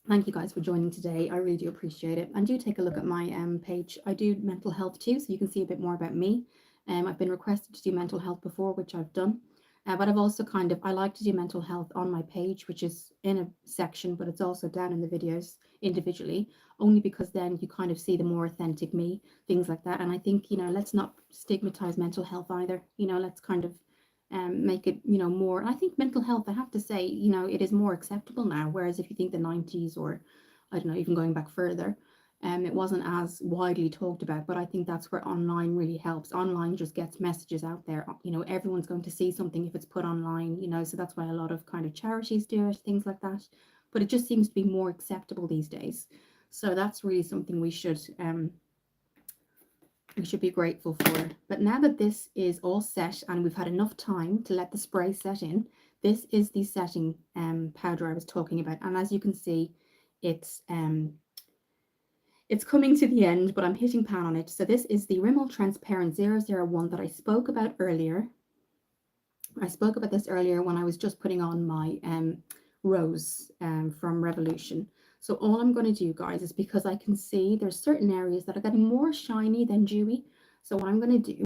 Thank you guys for joining today. I really do appreciate it. And do take a look at my page. I do mental health too, so you can see a bit more about me. I've been requested to do mental health before, which I've done. But I've also I like to do mental health on my page, which is in a section, but it's also down in the videos individually, only because then you kind of see the more authentic me, things like that. And I think, let's not stigmatize mental health either. Let's kind of make it, more. And I think mental health, I have to say, it is more acceptable now. Whereas if you think the 90s, or I don't know, even going back further, it wasn't as widely talked about. But I think that's where online really helps. Online just gets messages out there. Everyone's going to see something if it's put online, so that's why a lot of kind of charities do it, things like that. But it just seems to be more acceptable these days. So that's really something we should be grateful for. But now that this is all set and we've had enough time to let the spray set in, this is the setting powder I was talking about. And as you can see, it's coming to the end, but I'm hitting pan on it. So this is the Rimmel Transparent 001 that I spoke about earlier. I spoke about this earlier when I was just putting on my rose from Revolution. So all I'm going to do, guys, is because I can see there's certain areas that are getting more shiny than dewy. So what I'm going to do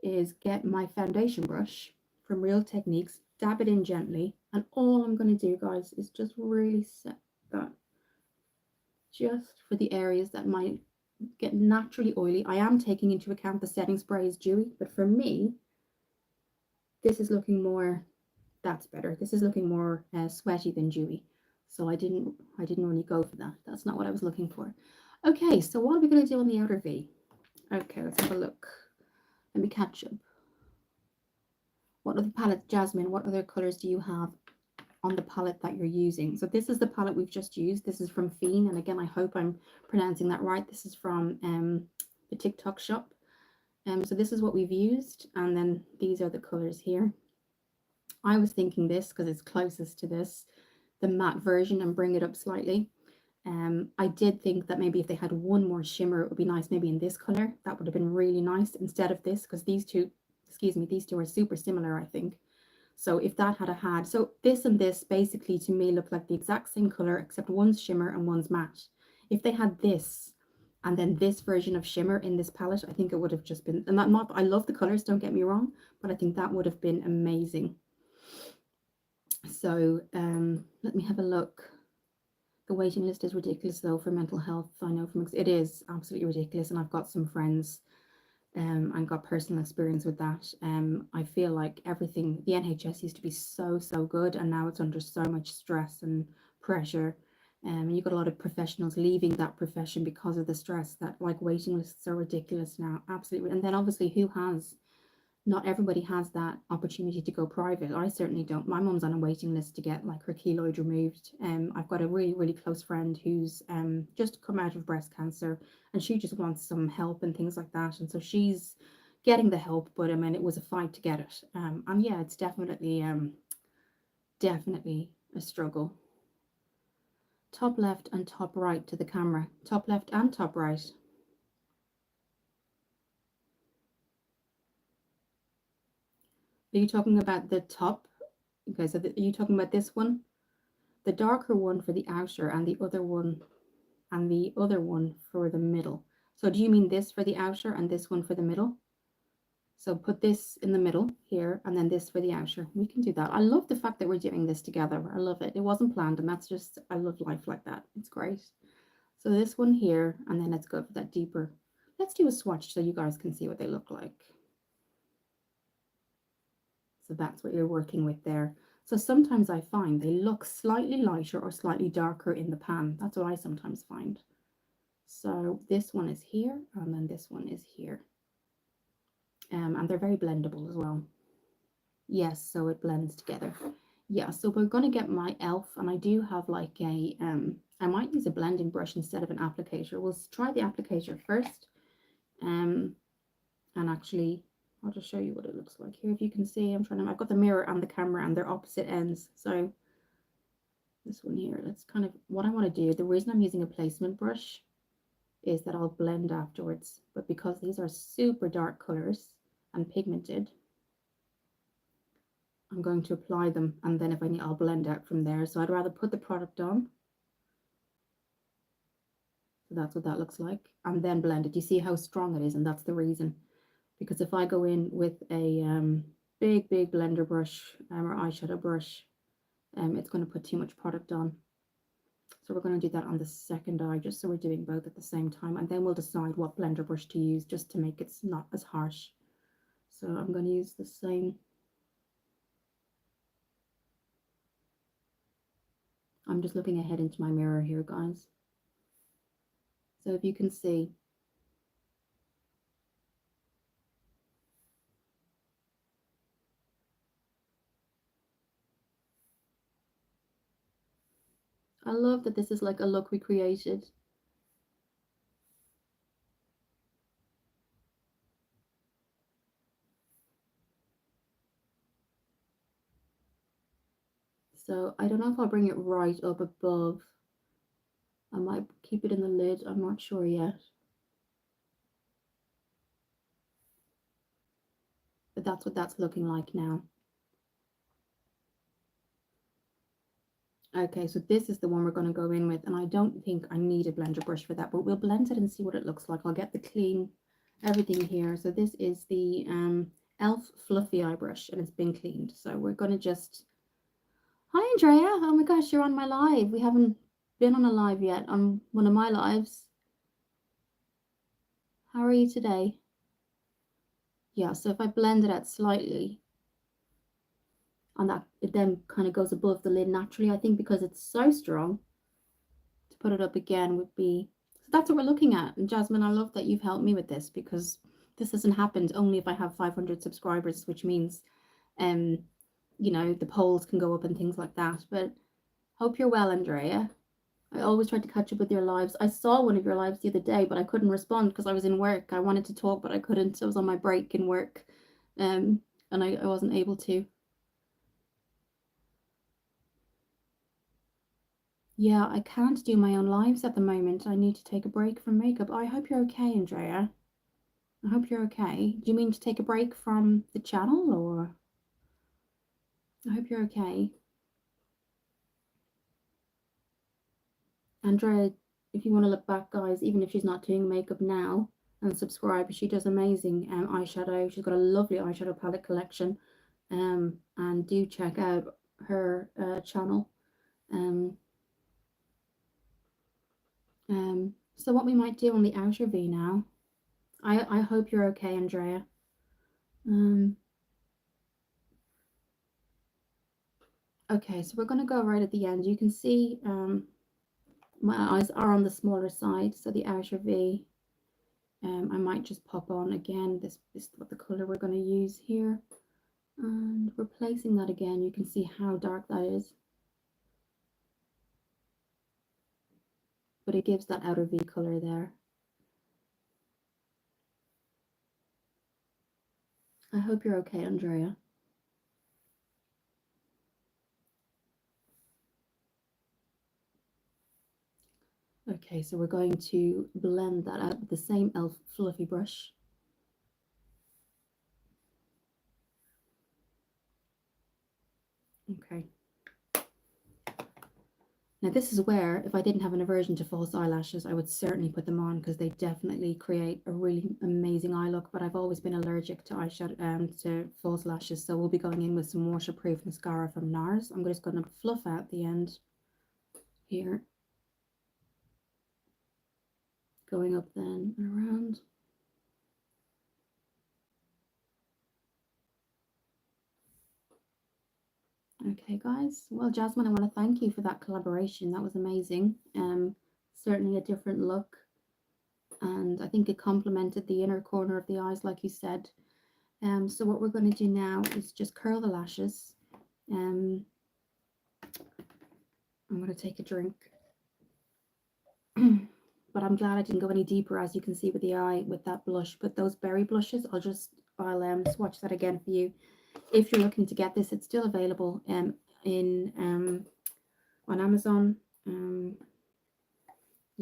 is get my foundation brush from Real Techniques, dab it in gently. And all I'm going to do, guys, is just really set that just for the areas that might get naturally oily. I am taking into account the setting spray is dewy, but for me, this is looking more, that's better. This is looking more sweaty than dewy. So I didn't really go for that. That's not what I was looking for. Okay, so what are we going to do on the outer V? Okay, let's have a look. Let me catch up. What other palettes, Jasmine, what other colors do you have on the palette that you're using? So this is the palette we've just used. This is from Fyne, and again, I hope I'm pronouncing that right. This is from the TikTok shop. So this is what we've used, and then these are the colors here. I was thinking this because it's closest to this, the matte version, and bring it up slightly. I did think that maybe if they had one more shimmer, it would be nice, maybe in this color. That would have been really nice instead of this, because these two, these two are super similar, I think. So if that had so this and this basically to me look like the exact same color, except one's shimmer and one's matte. If they had this and then this version of shimmer in this palette, I think it would have just been, and that not, I love the colors, don't get me wrong, but I think that would have been amazing. So let me have a look. The waiting list is ridiculous though for mental health. I know from it is absolutely ridiculous, and I've got some friends and got personal experience with that. I feel like everything, the NHS used to be so good, and now it's under so much stress and pressure. And you've got a lot of professionals leaving that profession because of the stress, that like waiting lists are ridiculous now, absolutely. And then obviously not everybody has that opportunity to go private. I certainly don't. My mum's on a waiting list to get like her keloid removed. I've got a really close friend who's just come out of breast cancer, and she just wants some help and things like that. And so she's getting the help, but I mean, it was a fight to get it. And yeah, it's definitely a struggle. Top left and top right to the camera. Top left and top right. Are you talking about the top? Okay, so are you talking about this one? The darker one for the outer, and the other one for the middle. So do you mean this for the outer and this one for the middle? So put this in the middle here, and then this for the outer. We can do that. I love the fact that we're doing this together. I love it. It wasn't planned, and that's just, I love life like that. It's great. So this one here, and then let's go for that deeper. Let's do a swatch so you guys can see what they look like. So that's what you're working with there. So sometimes I find they look slightly lighter or slightly darker in the pan. That's what I sometimes find. So this one is here, and then this one is here. And they're very blendable as well. Yes, so it blends together. Yeah, so we're going to get my e.l.f. and I do have like a, I might use a blending brush instead of an applicator. We'll try the applicator first. And actually, I'll just show you what it looks like here. If you can see, I've got the mirror and the camera, and they're opposite ends. So this one here, let's kind of, what I want to do, the reason I'm using a placement brush is that I'll blend afterwards. But because these are super dark colors and pigmented, I'm going to apply them, and then if I need, I'll blend out from there. So I'd rather put the product on. So that's what that looks like, and then blend it. You see how strong it is, and that's the reason. Because if I go in with a big blender brush or eyeshadow brush, it's going to put too much product on. So we're going to do that on the second eye, just so we're doing both at the same time, and then we'll decide what blender brush to use just to make it not as harsh. So I'm going to use the same. I'm just looking ahead into my mirror here, guys. So if you can see, I love that this is like a look we created. So I don't know if I'll bring it right up above. I might keep it in the lid, I'm not sure yet. But that's what that's looking like now. Okay, so this is the one we're going to go in with, and I don't think I need a blender brush for that, but we'll blend it and see what it looks like. I'll get the clean everything here. So this is the e.l.f. Fluffy Eye Brush, and it's been cleaned. So we're going to just... Hi, Andrea. Oh my gosh, you're on my live. We haven't been on a live yet, on one of my lives. How are you today? Yeah, so if I blend it out slightly, and that it then kind of goes above the lid naturally, I think, because it's so strong, to put it up again would be... So that's what we're looking at. And Jasmine, I love that you've helped me with this, because this hasn't happened only if I have 500 subscribers, which means you know, the polls can go up and things like that. But hope you're well, Andrea. I always try to catch up with your lives. I saw one of your lives the other day, but I couldn't respond because I was in work. I wanted to talk, but I couldn't. I was on my break in work, and I wasn't able to. Yeah, I can't do my own lives at the moment. I need to take a break from makeup. I hope you're okay, Andrea. I hope you're okay. Do you mean to take a break from the channel, or? I hope you're okay. Andrea, if you want to look back, guys, even if she's not doing makeup now, and subscribe, she does amazing eyeshadow. She's got a lovely eyeshadow palette collection, and do check out her channel. So what we might do on the outer V now, I hope you're okay, Andrea. Okay, so we're going to go right at the end. You can see my eyes are on the smaller side, so the outer V, I might just pop on again. This is what the color we're going to use here, and replacing that again. You can see how dark that is, but it gives that outer V color there. I hope you're okay, Andrea. Okay, so we're going to blend that out with the same e.l.f. Fluffy brush. Okay. Now this is where, if I didn't have an aversion to false eyelashes, I would certainly put them on, because they definitely create a really amazing eye look, but I've always been allergic to eyeshadow to false lashes, so we'll be going in with some waterproof mascara from NARS. I'm just going to fluff out the end here, going up then and around. Okay, guys. Well, Jasmine, I want to thank you for that collaboration. That was amazing. Certainly a different look, and I think it complemented the inner corner of the eyes, like you said. So what we're going to do now is just curl the lashes. I'm going to take a drink. But I'm glad I didn't go any deeper, as you can see with the eye, with that blush. But those berry blushes, I'll swatch that again for you. If you're looking to get this, it's still available on Amazon. You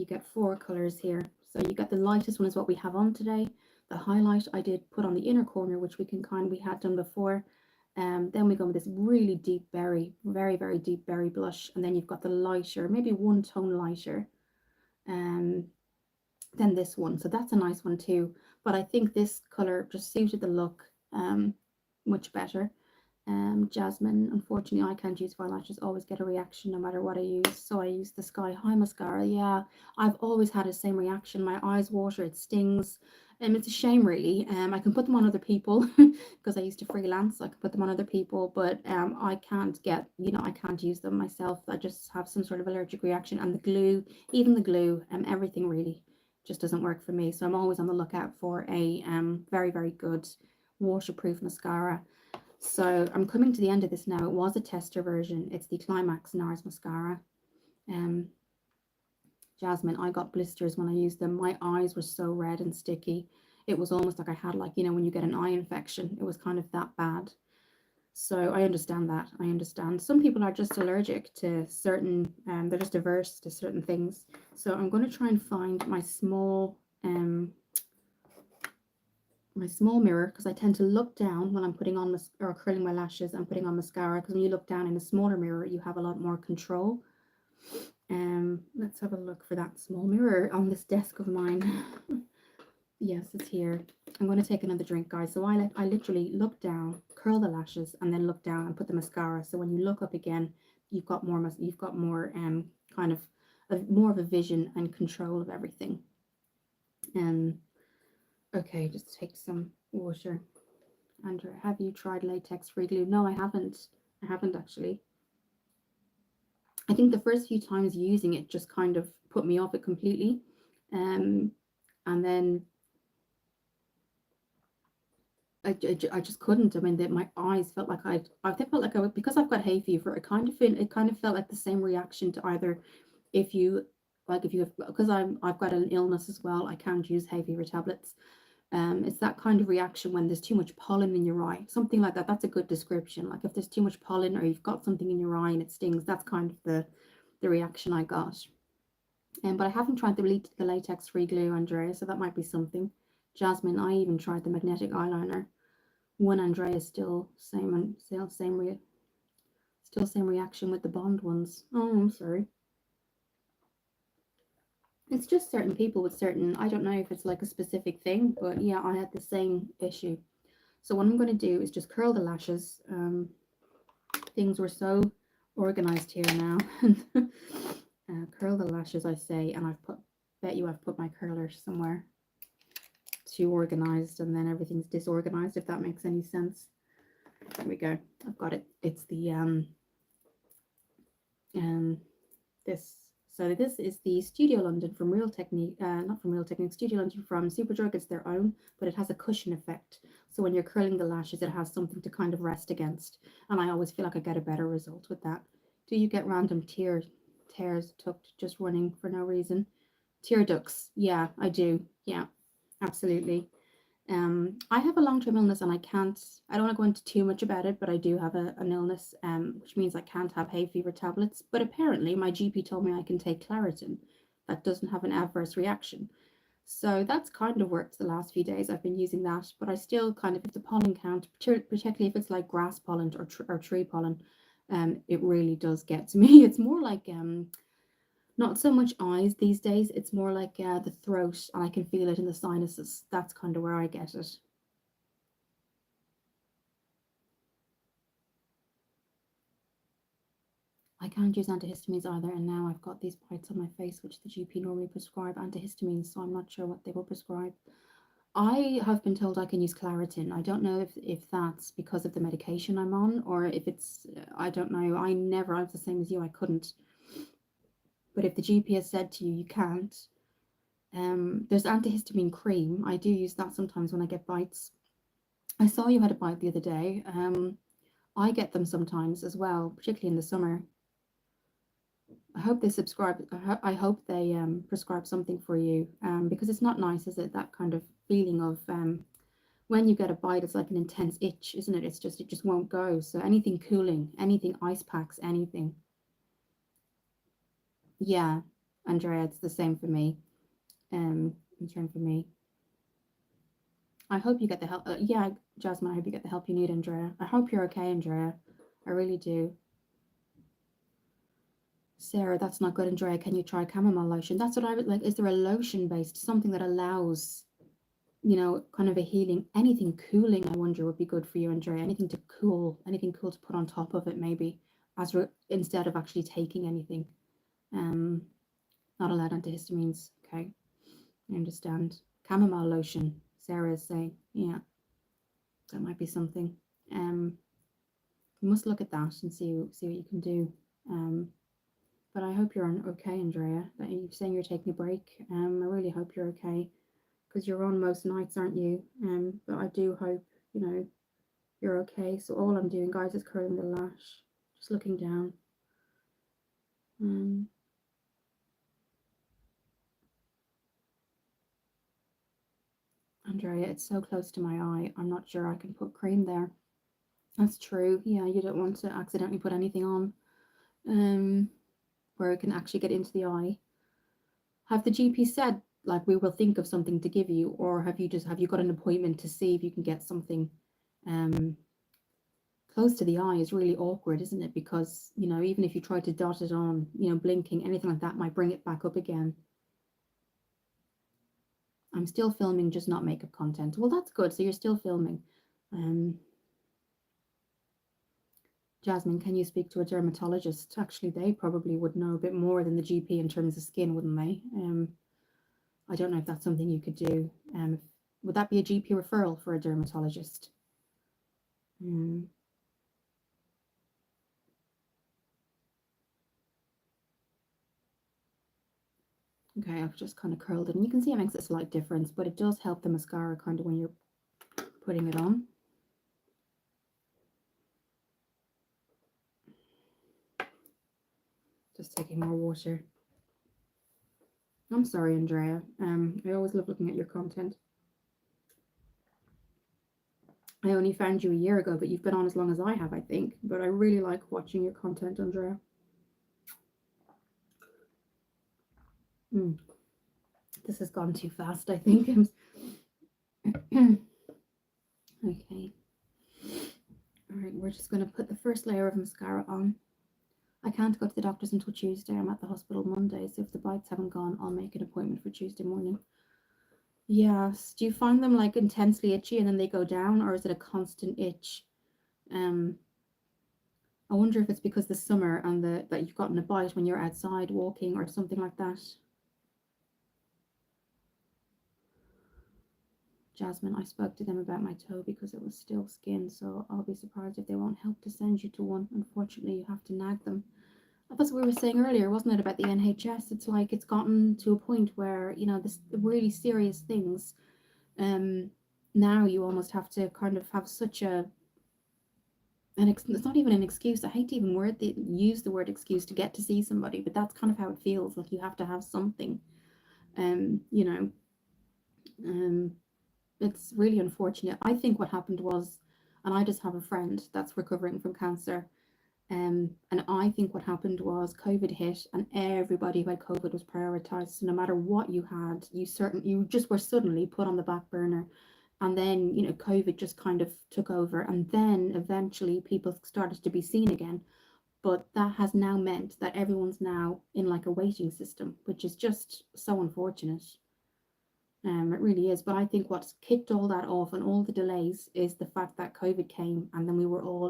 get 4 colors here, So you got the lightest one is what we have on today. The highlight I did put on the inner corner, which we had done before. Then we go with this really deep berry, very, very deep berry blush. And then you've got the lighter, maybe one tone lighter than this one. So that's a nice one too. But I think this color just suited the look much better. Jasmine, unfortunately, I can't use eyelashes, always get a reaction no matter what I use. So I use the Sky High mascara. Yeah, I've always had the same reaction. My eyes water, it stings. It's a shame, really. I can put them on other people because I used to freelance. I can put them on other people, but I can't get, I can't use them myself. I just have some sort of allergic reaction. And the glue, even the glue, everything really just doesn't work for me. So I'm always on the lookout for a very, very good waterproof mascara. So I'm coming to the end of this now. It was a tester version. It's the Climax NARS mascara. Jasmine, I got blisters when I used them. My eyes were so red and sticky. It was almost like I had, like, when you get an eye infection, it was kind of that bad. So I understand that. I understand. Some people are just allergic to certain, they're just averse to certain things. So I'm going to try and find my small mirror, because I tend to look down when I'm putting on or curling my lashes and putting on mascara, because when you look down in a smaller mirror you have a lot more control. Let's have a look for that small mirror on this desk of mine. Yes, it's here. I'm going to take another drink, guys. So I literally look down, curl the lashes, and then look down and put the mascara. So when you look up again, you've got more kind of more of a vision and control of everything. Okay, just take some water. Andrew, have you tried latex-free glue? No, I haven't. I haven't actually. I think the first few times using it just kind of put me off it completely. And then I just couldn't. I mean, my eyes felt like because I've got hay fever, it kind of felt like the same reaction to either if you have, because I've got an illness as well, I can't use hay fever tablets. It's that kind of reaction when there's too much pollen in your eye, something like that. That's a good description. Like if there's too much pollen or you've got something in your eye and it stings, that's kind of the reaction I got. But I haven't tried the latex-free glue, Andrea, so that might be something. Jasmine, I even tried the magnetic eyeliner. One, Andrea, still same reaction with the Bond ones. Oh, I'm sorry. It's just certain people with certain, I don't know if it's like a specific thing, but yeah, I had the same issue. So what I'm going to do is just curl the lashes. Things were so organized here now. Curl the lashes, I say, and I've put my curler somewhere too organized, and then everything's disorganized, if that makes any sense. There we go. I've got it. It's the this. So this is the Studio London from Real Technique, not from Real Technique, Studio London from Superdrug. It's their own, but it has a cushion effect. So when you're curling the lashes, it has something to kind of rest against. And I always feel like I get a better result with that. Do you get random tears tucked just running for no reason? Tear ducts. Yeah, I do. Yeah, absolutely. I have a long-term illness and I don't want to go into too much about it, but I do have an illness, which means I can't have hay fever tablets. But apparently my GP told me I can take Claritin. That doesn't have an adverse reaction. So that's kind of worked the last few days. I've been using that, but I still kind of, if the pollen count, particularly if it's like grass pollen or tree pollen, it really does get to me. It's more like not so much eyes these days, it's more like the throat, and I can feel it in the sinuses. That's kind of where I get it. I can't use antihistamines either, and now I've got these bites on my face, which the GP normally prescribe antihistamines, so I'm not sure what they will prescribe. I have been told I can use Claritin. I don't know if that's because of the medication I'm on, or if it's, I don't know. I was the same as you, I couldn't. But if the GP has said to you, you can't, there's antihistamine cream. I do use that sometimes when I get bites. I saw you had a bite the other day. I get them sometimes as well, particularly in the summer. I hope they prescribe something for you, because it's not nice, is it? That kind of feeling of when you get a bite, it's like an intense itch, isn't it? It just won't go. So anything cooling, anything, ice packs, anything. Yeah, Andrea, it's the same for me. concern for me. I hope you get the help. Yeah, Jasmine, I hope you get the help you need, Andrea. I hope you're okay, Andrea. I really do. Sarah, that's not good, Andrea. Can you try chamomile lotion? That's what I would like. Is there a lotion based, something that allows, kind of a healing, anything cooling, I wonder would be good for you, Andrea. Anything cool to put on top of it, maybe, instead of actually taking anything. Um, Not allowed antihistamines. Okay, I understand. Chamomile lotion, Sarah is saying. Yeah, that might be something. You must look at that and see what you can do. But I hope you're okay, Andrea. That you're saying you're taking a break. I really hope you're okay, because you're on most nights, aren't you? But I do hope you're okay. So all I'm doing, guys, is curling the lash, just looking down. Andrea, it's so close to my eye. I'm not sure I can put cream there. That's true. Yeah, you don't want to accidentally put anything on where it can actually get into the eye. Have the GP said, like, we will think of something to give you, or have you got an appointment to see if you can get something close to the eye? Is really awkward, isn't it? Because, even if you try to dot it on, blinking, anything like that might bring it back up again. I'm still filming, just not makeup content. Well, that's good. So you're still filming. Jasmine, can you speak to a dermatologist? Actually, they probably would know a bit more than the GP in terms of skin, wouldn't they? I don't know if that's something you could do. Would that be a GP referral for a dermatologist? Okay, I've just kind of curled it, and you can see it makes a slight difference, but it does help the mascara kind of when you're putting it on. Just taking more water. I'm sorry, Andrea. I always love looking at your content. I only found you a year ago, but you've been on as long as I have, I think. But I really like watching your content, Andrea. This has gone too fast, I think. Okay. All right, we're just going to put the first layer of mascara on. I can't go to the doctor's until Tuesday. I'm at the hospital Monday, so if the bites haven't gone, I'll make an appointment for Tuesday morning. Yes. Do you find them like intensely itchy and then they go down, or is it a constant itch? I wonder if it's because the summer and that you've gotten a bite when you're outside walking or something like that. Jasmine, I spoke to them about my toe because it was still skin, so I'll be surprised if they won't help to send you to one. Unfortunately, you have to nag them. That's what we were saying earlier, wasn't it, about the NHS? It's like it's gotten to a point where, this really serious things, now you almost have to kind of have such it's not even an excuse. I hate to even use the word excuse to get to see somebody, but that's kind of how it feels. Like you have to have something. It's really unfortunate. I think what happened was, and I just have a friend that's recovering from cancer, and I think what happened was COVID hit, and everybody who had COVID was prioritized. So no matter what you had, you just were suddenly put on the back burner. And then, COVID just kind of took over. And then eventually people started to be seen again. But that has now meant that everyone's now in like a waiting system, which is just so unfortunate. It really is. But I think what's kicked all that off and all the delays is the fact that COVID came, and then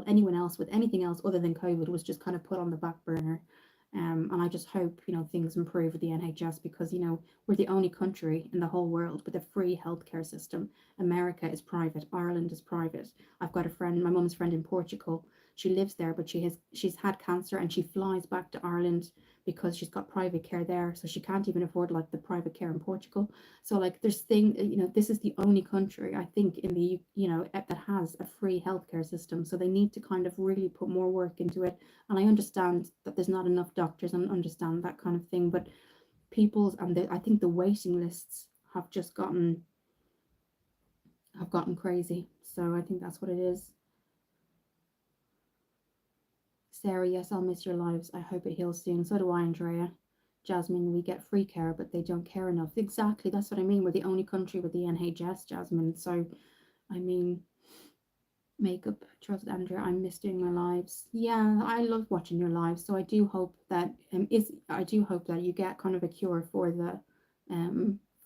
anyone else with anything else other than COVID was just kind of put on the back burner. And I just hope, things improve with the NHS, because, we're the only country in the whole world with a free healthcare system. America is private. Ireland is private. I've got a friend, my mum's friend in Portugal. She lives there, but she's had cancer, and she flies back to Ireland because she's got private care there. So she can't even afford like the private care in Portugal. So like this is the only country, I think, in the, that has a free healthcare system. So they need to kind of really put more work into it. And I understand that there's not enough doctors and understand that kind of thing, but I think the waiting lists have just gotten crazy. So I think that's what it is. Sarah, yes, I'll miss your lives. I hope it heals soon. So do I, Andrea. Jasmine, we get free care, but they don't care enough. Exactly, that's what I mean. We're the only country with the NHS, Jasmine. So, I mean, makeup, trust Andrea, I miss doing my lives. Yeah, I love watching your lives. So I do hope that I do hope that you get kind of a cure for the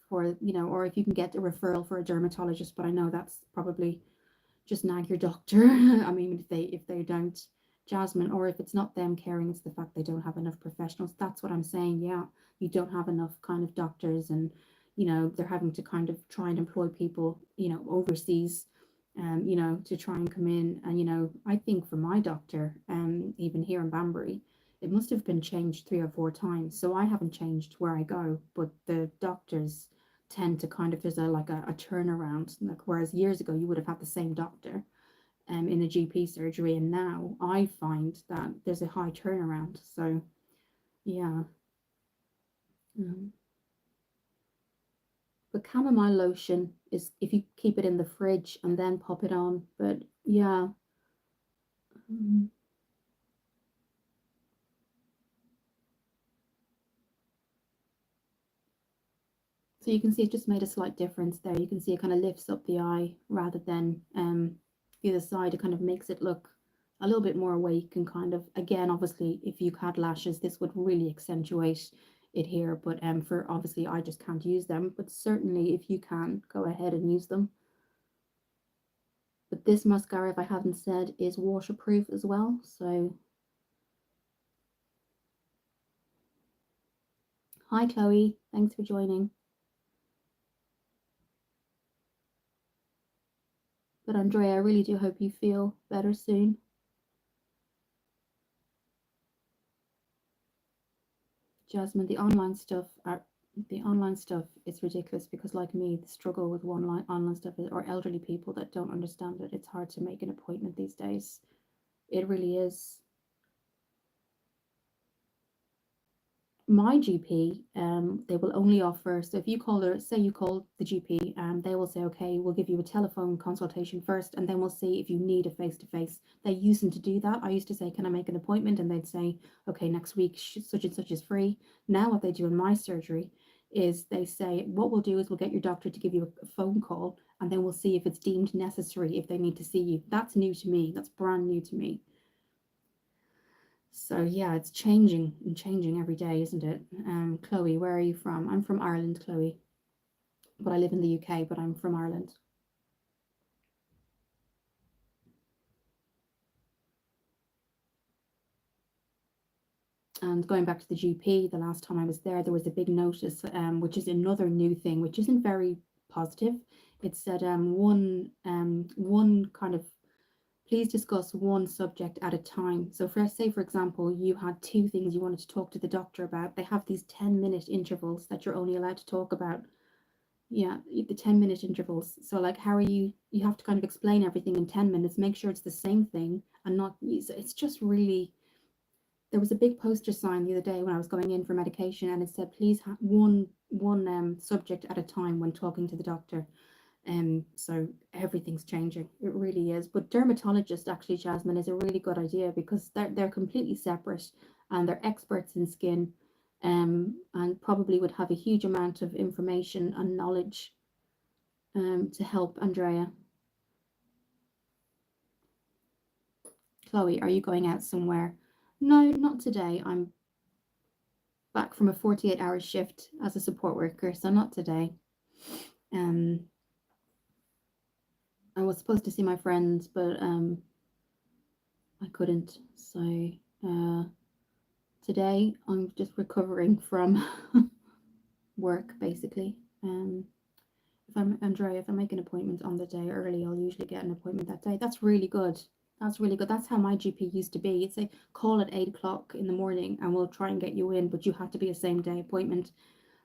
for or if you can get a referral for a dermatologist, but I know that's probably just nag your doctor. I mean, if they don't, Jasmine, or if it's not them caring, it's the fact they don't have enough professionals. That's what I'm saying. Yeah, you don't have enough kind of doctors, and they're having to kind of try and employ people, overseas, to try and come in. And I think for my doctor, even here in Banbury, it must have been changed 3 or 4 times. So I haven't changed where I go, but the doctors tend to kind of there's a turnaround, like whereas years ago you would have had the same doctor in the GP surgery, and now I find that there's a high turnaround. So yeah. um, but chamomile lotion is if you keep it in the fridge and then pop it on, but yeah. um, So you can see it just made a slight difference there. You can see it kind of lifts up the eye rather than the other side. It kind of makes it look a little bit more awake, and kind of, again, obviously, if you had lashes, this would really accentuate it here. But for obviously, I just can't use them. But certainly, if you can, go ahead and use them. But this mascara, if I haven't said, is waterproof as well. So, hi, Chloe. Thanks for joining. But Andrea, I really do hope you feel better soon. Jasmine, the online stuff is ridiculous, because like me, the struggle with online stuff is, or elderly people that don't understand it. It's hard to make an appointment these days. It really is. My GP, they will only offer, so if you call say you call the GP, they will say, okay, we'll give you a telephone consultation first, and then we'll see if you need a face-to-face. They used to do that. I used to say, can I make an appointment? And they'd say, okay, next week, such and such is free. Now what they do in my surgery is they say, what we'll do is we'll get your doctor to give you a phone call, and then we'll see if it's deemed necessary, if they need to see you. That's new to me. That's brand new to me. So yeah, it's changing and changing every day, isn't it? Chloe, where are you from? I'm from Ireland, Chloe, but I live in the UK, but I'm from Ireland. And going back to the GP, the last time I was there, there was a big notice, which is another new thing, which isn't very positive. It said one kind of, please discuss one subject at a time. So for example, you had two things you wanted to talk to the doctor about. They have these 10-minute intervals that you're only allowed to talk about. Yeah, the 10-minute intervals. So like, how are you have to kind of explain everything in 10 minutes, make sure it's the same thing, and not use it's just really. There was a big poster sign the other day when I was going in for medication, and it said, please have one subject at a time when talking to the doctor. So everything's changing. It really is. But dermatologist, actually, Jasmine, is a really good idea, because they're completely separate, and they're experts in skin, and probably would have a huge amount of information and knowledge to help Andrea. Chloe, are you going out somewhere? No, not today. I'm back from a 48-hour shift as a support worker, so not today. Um, I was supposed to see my friends, but I couldn't. So today I'm just recovering from work, basically. If I'm Andrea, if I make an appointment on the day early, I'll usually get an appointment that day. That's really good. That's really good. That's how my GP used to be. It's say call at 8 o'clock in the morning, and we'll try and get you in, but you have to be a same day appointment.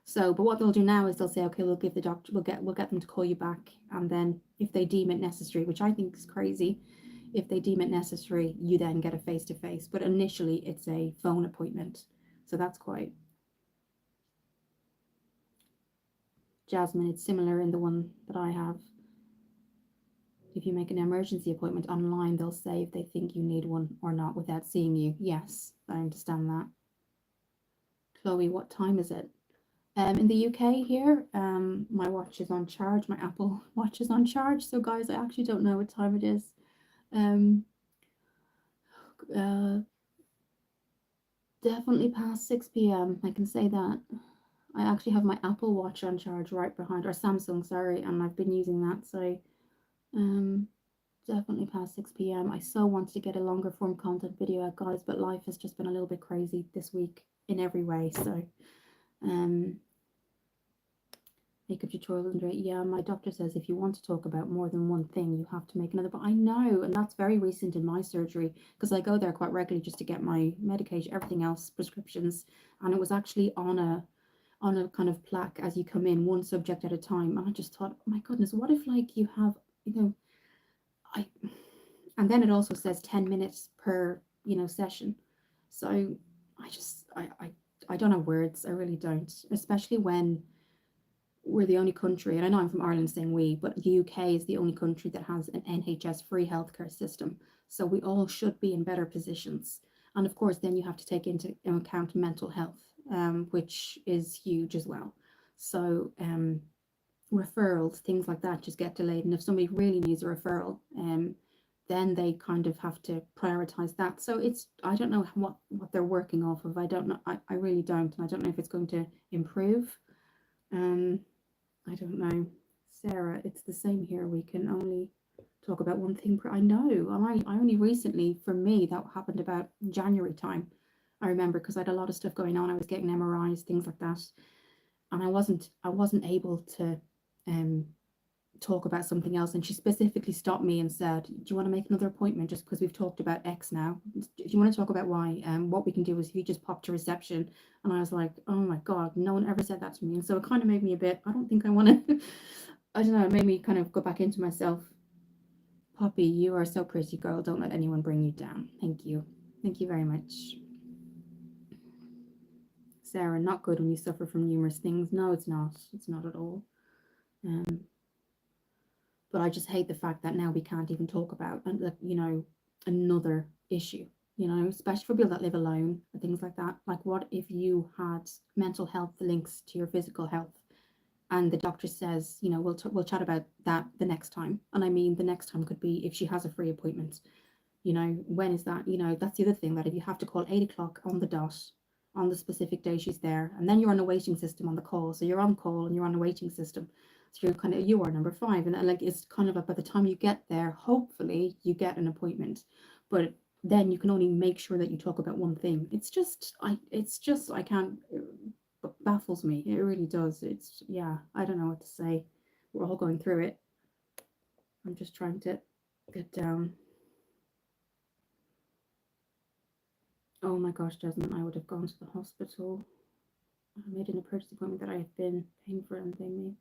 So, but what they'll do now is they'll say, okay, we'll give the doctor, we'll get them to call you back, and then if they deem it necessary, which I think is crazy, if they deem it necessary, you then get a face to face. But initially, it's a phone appointment. So that's quite. Jasmine, it's similar in the one that I have. If you make an emergency appointment online, they'll say if they think you need one or not without seeing you. Yes, I understand that. Chloe, what time is it? In the UK here, my watch is on charge. My Apple Watch is on charge. So, guys, I actually don't know what time it is. Um, uh, Definitely past 6 p.m. I can say that. I actually have my Apple Watch on charge right behind, or Samsung, sorry, and I've been using that. So, um, definitely past 6 p.m. I so wanted to get a longer form content video out, guys, but life has just been a little bit crazy this week in every way. So, um, makeup tutorial and yeah, my doctor says if you want to talk about more than one thing, you have to make another. But I know, and that's very recent in my surgery because I go there quite regularly just to get my medication, everything else, prescriptions, and it was actually on a kind of plaque as you come in, one subject at a time. And I just thought, oh my goodness, what if like you have, I, and then it also says 10 minutes per, session. So I don't have words. I really don't, especially when we're the only country, and I know I'm from Ireland saying we, but the UK is the only country that has an NHS free healthcare system. So we all should be in better positions. And of course, then you have to take into account mental health, which is huge as well. So referrals, things like that just get delayed. And if somebody really needs a referral, then they kind of have to prioritize that. So I don't know what they're working off of. I don't know. I really don't. And I don't know if it's going to improve. I don't know. Sarah, it's the same here. We can only talk about one thing per. I know. I only recently, for me, that happened about January time. I remember because I had a lot of stuff going on. I was getting MRIs, things like that, and I wasn't able to um talk about something else. And she specifically stopped me and said, "Do you want to make another appointment just because we've talked about X now? Do you want to talk about Y? What we can do is if you just pop to reception." And I was like, "Oh my God, no one ever said that to me." And so it kind of made me a bit, I don't think I want to, I don't know, it made me kind of go back into myself. Poppy, you are so pretty, girl. Don't let anyone bring you down. Thank you. Thank you very much. Sarah, not good when you suffer from numerous things. No, it's not. It's not at all. But I just hate the fact that now we can't even talk about, another issue, especially for people that live alone or things like that. Like, what if you had mental health links to your physical health, and the doctor says, we'll chat about that the next time. And I mean, the next time could be if she has a free appointment. When is that? That's the other thing, that if you have to call 8 o'clock on the dot on the specific day she's there, and then you're on a waiting system on the call. So you're on call and you're on a waiting system. So you're kind of, you are number 5. And like, it's kind of by the time you get there, hopefully you get an appointment. But then you can only make sure that you talk about one thing. It's just, I can't, it baffles me. It really does. Yeah, I don't know what to say. We're all going through it. I'm just trying to get down. Oh my gosh, Jasmine, I would have gone to the hospital. I made an emergency appointment that I have been paying for, and they made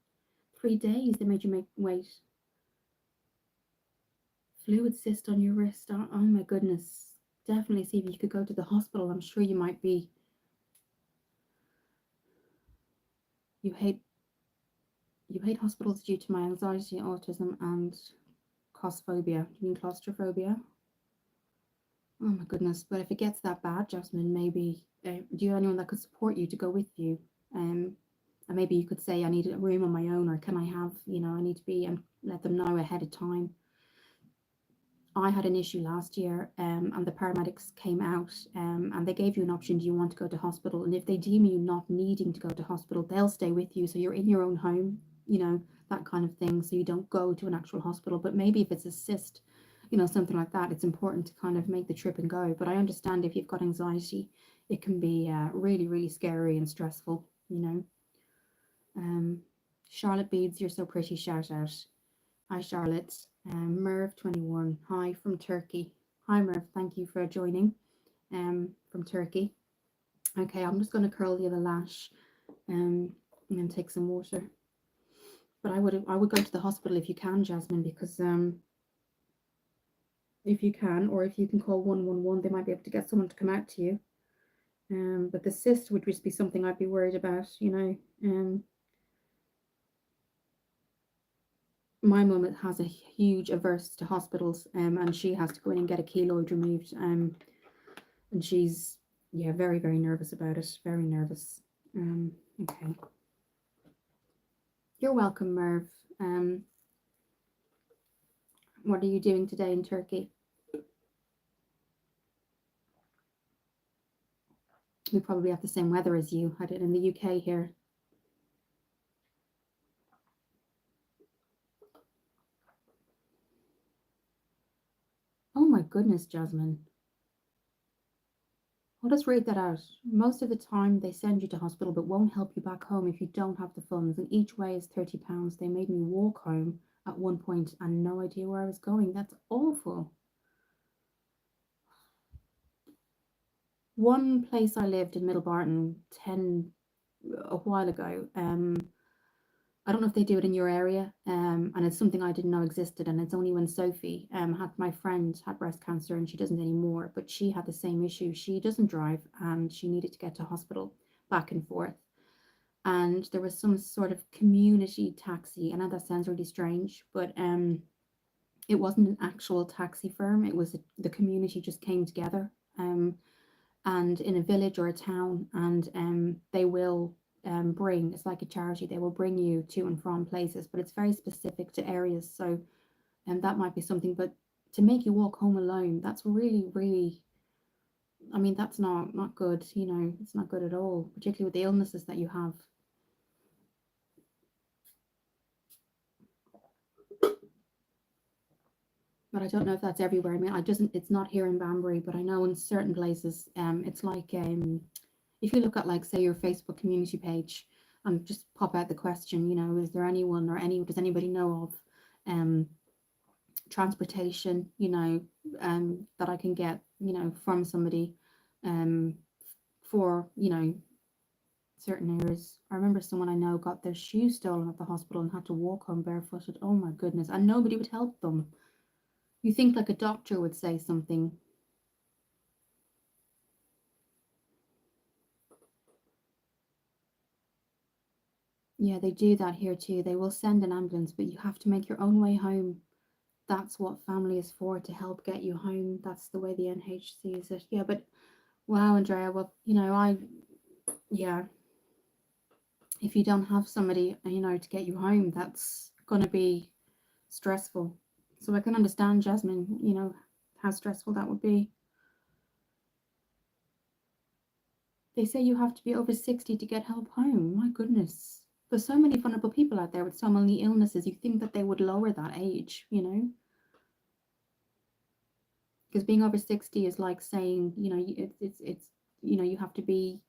3 days. They made you wait. Fluid cyst on your wrist. Oh my goodness. Definitely see if you could go to the hospital. I'm sure you might be. You hate hospitals due to my anxiety, autism, and claustrophobia. Do you mean claustrophobia? Oh my goodness. But if it gets that bad, Jasmine, maybe do you have anyone that could support you to go with you? And maybe you could say, I need a room on my own, or can I have, I need to be, and let them know ahead of time. I had an issue last year, and the paramedics came out, and they gave you an option. Do you want to go to hospital? And if they deem you not needing to go to hospital, they'll stay with you. So you're in your own home, that kind of thing. So you don't go to an actual hospital. But maybe if it's a cyst, something like that, it's important to kind of make the trip and go. But I understand if you've got anxiety, it can be really, really scary and stressful, Charlotte Beads, you're so pretty, shout out. Hi, Charlotte. Merv 21. Hi from Turkey. Hi, Merv. Thank you for joining. From Turkey. Okay, I'm just going to curl the other lash, and then take some water. But I would go to the hospital if you can, Jasmine, because if you can, or if you can call 111, they might be able to get someone to come out to you. But the cyst would just be something I'd be worried about, my mum has a huge averse to hospitals, and she has to go in and get a keloid removed, and she's Yeah, very, very nervous about it. Very nervous. Okay. You're welcome, Merv. Um, what are you doing today in Turkey? We probably have the same weather as you. I did in the UK here. Oh my goodness, Jasmine. I'll just read that out. Most of the time, they send you to hospital but won't help you back home if you don't have the funds, and each way is £30. They made me walk home at one point and no idea where I was going. That's awful. One place I lived in Middle Barton a while ago. I don't know if they do it in your area, and it's something I didn't know existed. And it's only when Sophie, had my friend had breast cancer and she doesn't anymore, but she had the same issue. She doesn't drive and she needed to get to hospital back and forth. And there was some sort of community taxi. I know that sounds really strange, but it wasn't an actual taxi firm. It was the community just came together. And in a village or a town, and they will bring, it's like a charity, they will bring you to and from places, but it's very specific to areas. So that might be something, but to make you walk home alone, that's really, really, I mean, that's not good. It's not good at all, particularly with the illnesses that you have. But I don't know if that's everywhere. I mean, it's not here in Banbury, but I know in certain places, it's like, if you look at, like, say, your Facebook community page and just pop out the question, is there anyone or does anybody know of transportation, that I can get, from somebody, um, for, certain areas. I remember someone I know got their shoes stolen at the hospital and had to walk home barefooted. Oh my goodness. And nobody would help them. You think like a doctor would say something. Yeah, they do that here too. They will send an ambulance, but you have to make your own way home. That's what family is for, to help get you home. That's the way the NH sees it. Yeah, but wow, Andrea, well, yeah, if you don't have somebody, to get you home, that's going to be stressful. So I can understand, Jasmine, how stressful that would be. They say you have to be over 60 to get help home. My goodness. There's so many vulnerable people out there with so many illnesses. You think that they would lower that age, Because being over 60 is like saying, it's you have to be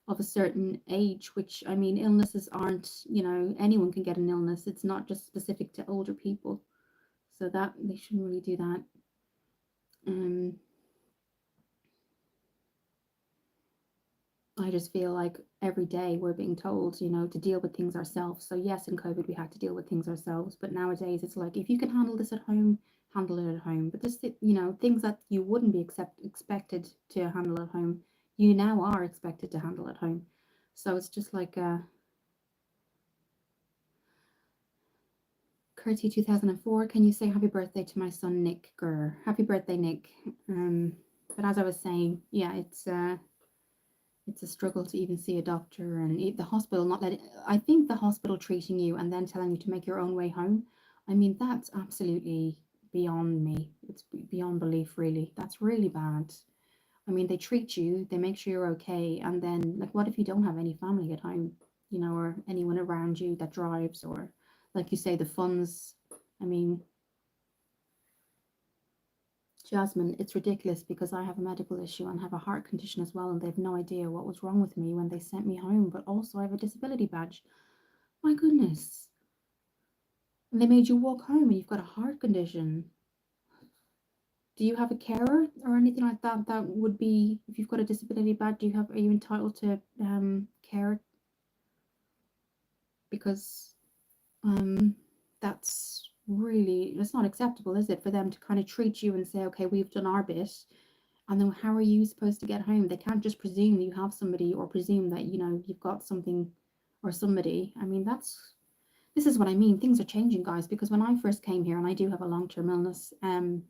of a certain age, which, I mean, illnesses aren't, anyone can get an illness. It's not just specific to older people. So that they shouldn't really do that. Um, I just feel like every day we're being told, to deal with things ourselves. So yes, in COVID we had to deal with things ourselves, but nowadays it's like, if you can handle this at home, handle it at home. But this, things that you wouldn't be expected to handle at home, you now are expected to handle at home. So it's just like, Curti 2004, can you say happy birthday to my son Nick Gurr? Happy birthday, Nick. But as I was saying, yeah, it's a struggle to even see a doctor, and the hospital not letting, I think the hospital treating you and then telling you to make your own way home. I mean, that's absolutely beyond me. It's beyond belief, really. That's really bad. I mean, they treat you, they make sure you're okay, and then, like, what if you don't have any family at home, or anyone around you that drives, or, like you say, the funds. I mean, Jasmine, it's ridiculous because I have a medical issue and have a heart condition as well, and they have no idea what was wrong with me when they sent me home, but also I have a disability badge. My goodness. And they made you walk home and you've got a heart condition. Do you have a carer or anything like that? That would be, if you've got a disability badge, are you entitled to care? Because that's really, it's not acceptable, is it, for them to kind of treat you and say, okay, we've done our bit. And then how are you supposed to get home? They can't just presume you have somebody, or presume that, you've got something or somebody. I mean, this is what I mean. Things are changing, guys, because when I first came here, and I do have a long-term illness, the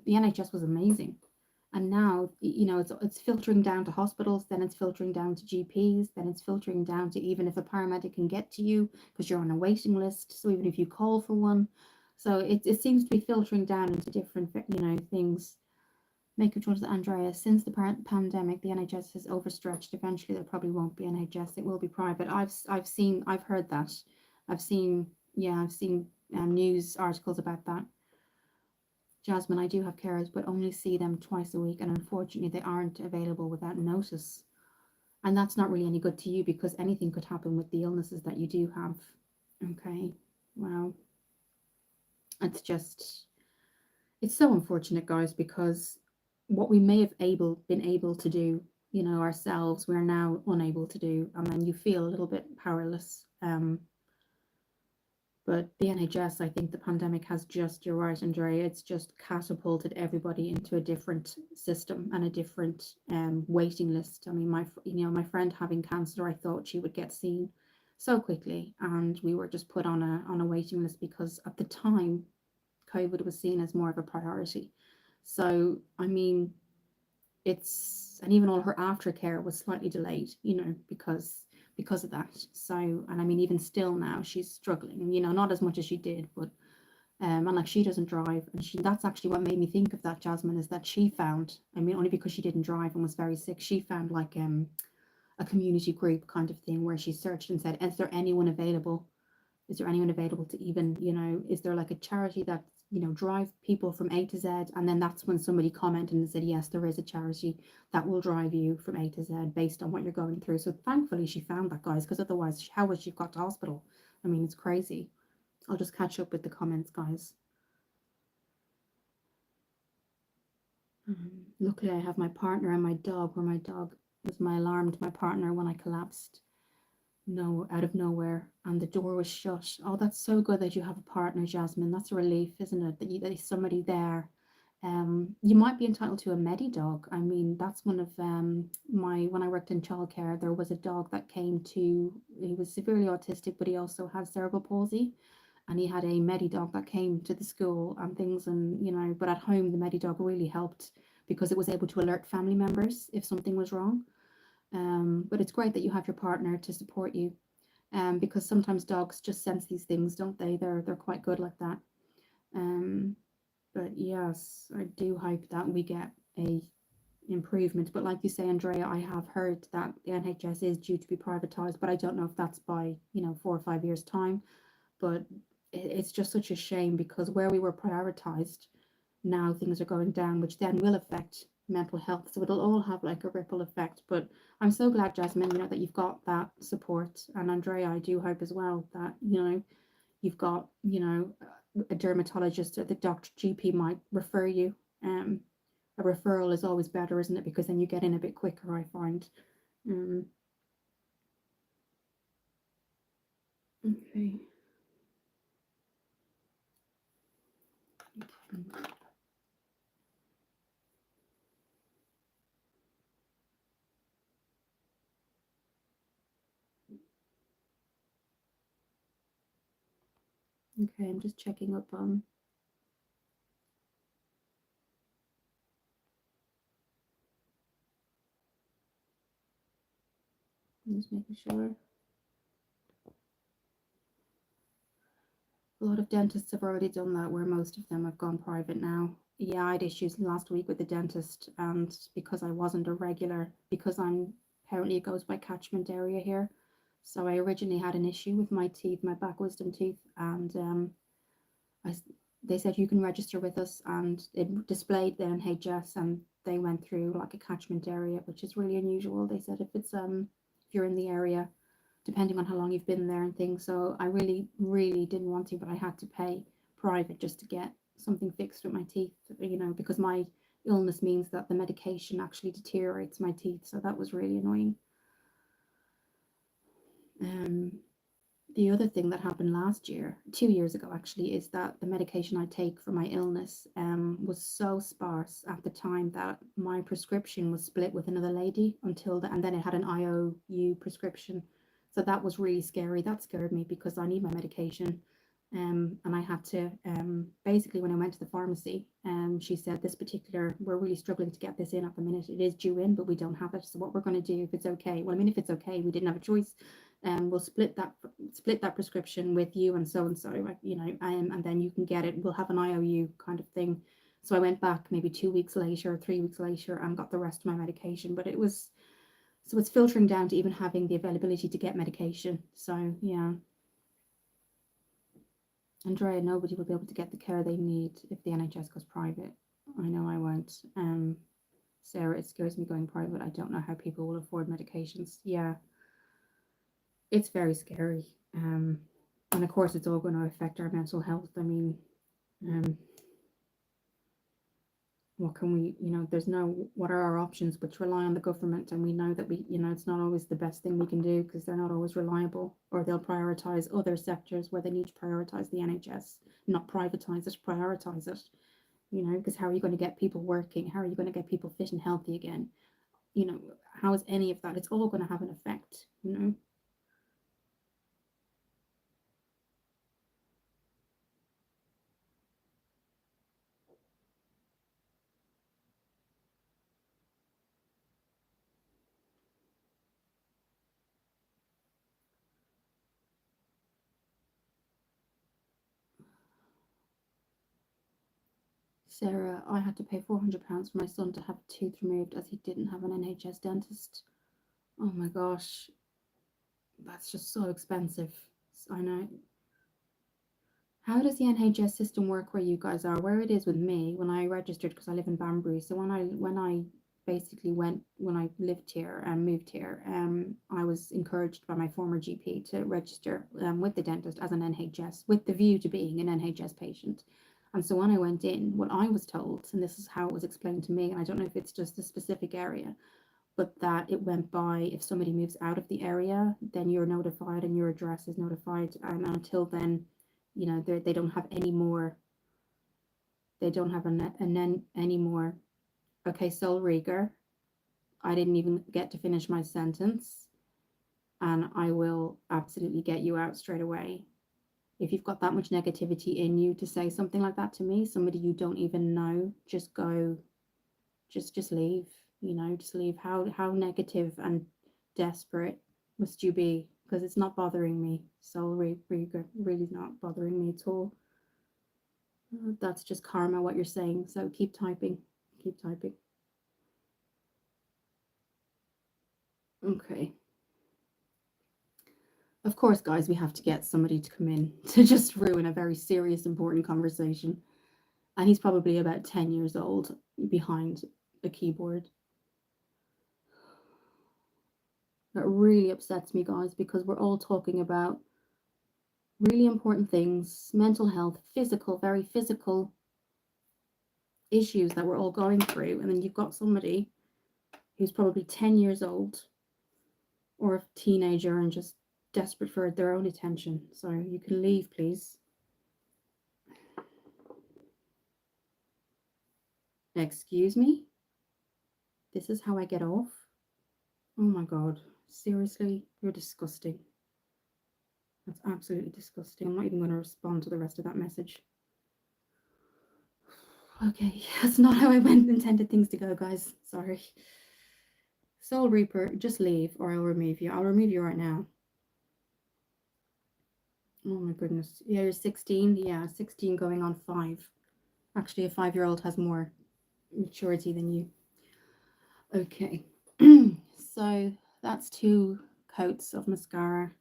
NHS was amazing. And now, you know, it's filtering down to hospitals, then it's filtering down to GPs, then it's filtering down to even if a paramedic can get to you because you're on a waiting list. So even if you call for one, so it seems to be filtering down into different, you know, things. Making sure that Andrea, since the pandemic, the NHS is overstretched. Eventually, there probably won't be NHS; it will be private. I've heard that. I've seen, yeah, I've seen news articles about that. Jasmine, I do have carers, but only see them twice a week, and unfortunately, they aren't available without notice. And that's not really any good to you because anything could happen with the illnesses that you do have. Okay, wow, it's just it's so unfortunate, guys, because what we may have been able to do, you know, ourselves, we're now unable to do, and then you feel a little bit powerless. But the NHS, I think the pandemic has just, you're right, Andrea, it's just catapulted everybody into a different system and a different waiting list. I mean, my friend having cancer, I thought she would get seen so quickly, and we were just put on a waiting list because at the time COVID was seen as more of a priority. So, I mean, and even all her aftercare was slightly delayed, you know, because of that. So, and I mean, even still now, she's struggling, you know, not as much as she did, but and like she doesn't drive, and that's actually what made me think of that, Jasmine, is that she found, I mean, only because she didn't drive and was very sick, she found like a community group kind of thing where she searched and said, is there anyone available? Is there anyone available to even, you know, is there like a charity that, you know, drive people from A to Z? And then that's when somebody commented and said, yes, there is a charity that will drive you from A to Z based on what you're going through. So thankfully she found that, guys, because otherwise, how would she have got to hospital? I mean, it's crazy. I'll just catch up with the comments, guys. Luckily, I have my partner and my dog, where my dog was my alarm to my partner when I collapsed. No, out of nowhere, and the door was shut. Oh, that's so good that you have a partner, Jasmine. That's a relief, isn't it? That there's somebody there. You might be entitled to a Medi dog. I mean, that's one of my when I worked in childcare, there was a dog that came to. He was severely autistic, but he also had cerebral palsy, and he had a Medi dog that came to the school and things, and you know, but at home the Medi dog really helped because it was able to alert family members if something was wrong. But it's great that you have your partner to support you, because sometimes dogs just sense these things, don't they? They're quite good like that. Um, but yes, I do hope that we get a improvement. But like you say, Andrea, I have heard that the NHS is due to be privatised, but I don't know if that's by 4 or 5 years time. But it's just such a shame because where we were prioritised, now things are going down, which then will affect mental health. So it'll all have like a ripple effect. But I'm so glad, Jasmine, that you've got that support. And Andrea, I do hope as well that, you've got, a dermatologist or the doctor GP might refer you. A referral is always better, isn't it? Because then you get in a bit quicker, I find. Um, okay. Okay, I'm just checking up on. I'm just making sure. A lot of dentists have already done that, where most of them have gone private now. Yeah, I had issues last week with the dentist, and because I wasn't a regular, because apparently it goes by catchment area here. So I originally had an issue with my teeth, my back wisdom teeth, and I, they said you can register with us, and it displayed the NHS, and they went through like a catchment area, which is really unusual. They said if you're in the area, depending on how long you've been there and things. So I really, really didn't want to, but I had to pay private just to get something fixed with my teeth, because my illness means that the medication actually deteriorates my teeth. So that was really annoying. Um, the other thing that happened last year, 2 years ago actually, is that the medication I take for my illness was so sparse at the time that my prescription was split with another lady and then it had an IOU prescription. So that was really scary. That scared me because I need my medication. And I had to, basically, when I went to the pharmacy, she said, this particular, we're really struggling to get this in at the minute. It is due in, but we don't have it. So what we're going to do, if it's okay, well, I mean, if it's okay, we didn't have a choice. We'll split that prescription with you and so, like, you know, and then you can get it. We'll have an IOU kind of thing. So I went back maybe 2 weeks later, 3 weeks later, and got the rest of my medication. But it was, so it's filtering down to even having the availability to get medication. So yeah. Andrea, nobody will be able to get the care they need if the NHS goes private. I know I won't. Sarah, it scares me going private. I don't know how people will afford medications. Yeah, it's very scary. And of course, it's all going to affect our mental health. I mean, what can we, you know, there's no, what are our options, which rely on the government, and we know that we, you know, it's not always the best thing we can do because they're not always reliable, or they'll prioritize other sectors where they need to prioritize the NHS, not privatize it, prioritize it, you know, because how are you going to get people working? How are you going to get people fit and healthy again? You know, how is any of that? It's all going to have an effect, you know. Sarah, I had to pay £400 for my son to have a tooth removed as he didn't have an NHS dentist. Oh my gosh, that's just so expensive. I know. How does the NHS system work where you guys are? Where it is with me, when I registered, because I live in Banbury, so when I basically went, when I lived here and moved here, I was encouraged by my former GP to register with the dentist as an NHS, with the view to being an NHS patient. And so when I went in, what I was told, and this is how it was explained to me, and I don't know if it's just a specific area, but that it went by, if somebody moves out of the area, then you're notified and your address is notified, and until then, you know, they don't have any more, they don't have any more. Okay, Sol Rieger, I didn't even get to finish my sentence, and I will absolutely get you out straight away. If you've got that much negativity in you to say something like that to me, somebody you don't even know, just go, just leave, you know, just leave. How negative and desperate must you be? Because it's not bothering me. So really not bothering me at all. That's just karma, what you're saying. So keep typing. Keep typing. Okay. Of course, guys, we have to get somebody to come in to just ruin a very serious, important conversation. And he's probably about 10 years old behind a keyboard. That really upsets me, guys, because we're all talking about really important things, mental health, physical, very physical issues that we're all going through. And then you've got somebody who's probably 10 years old or a teenager and just desperate for their own attention. So you can leave, please. Excuse me? This is how I get off? Oh my God. Seriously? You're disgusting. That's absolutely disgusting. I'm not even going to respond to the rest of that message. Okay, that's not how I intended things to go, guys. Sorry. Soul Reaper, just leave or I'll remove you. I'll remove you right now. Oh my goodness. Yeah, you're 16. Yeah, 16 going on 5. Actually, a 5-year-old has more maturity than you. Okay. So that's 2 coats of mascara.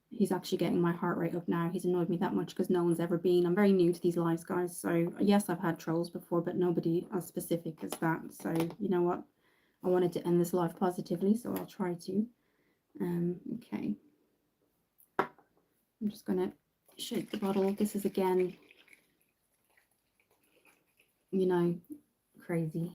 He's actually getting my heart rate up now. He's annoyed me that much because no one's ever been. I'm very new to these lives, guys. So yes, I've had trolls before, but nobody as specific as that. So you know what? I wanted to end this live positively, so I'll try to. Okay. I'm just going to shake the bottle. This is, again, you know, crazy.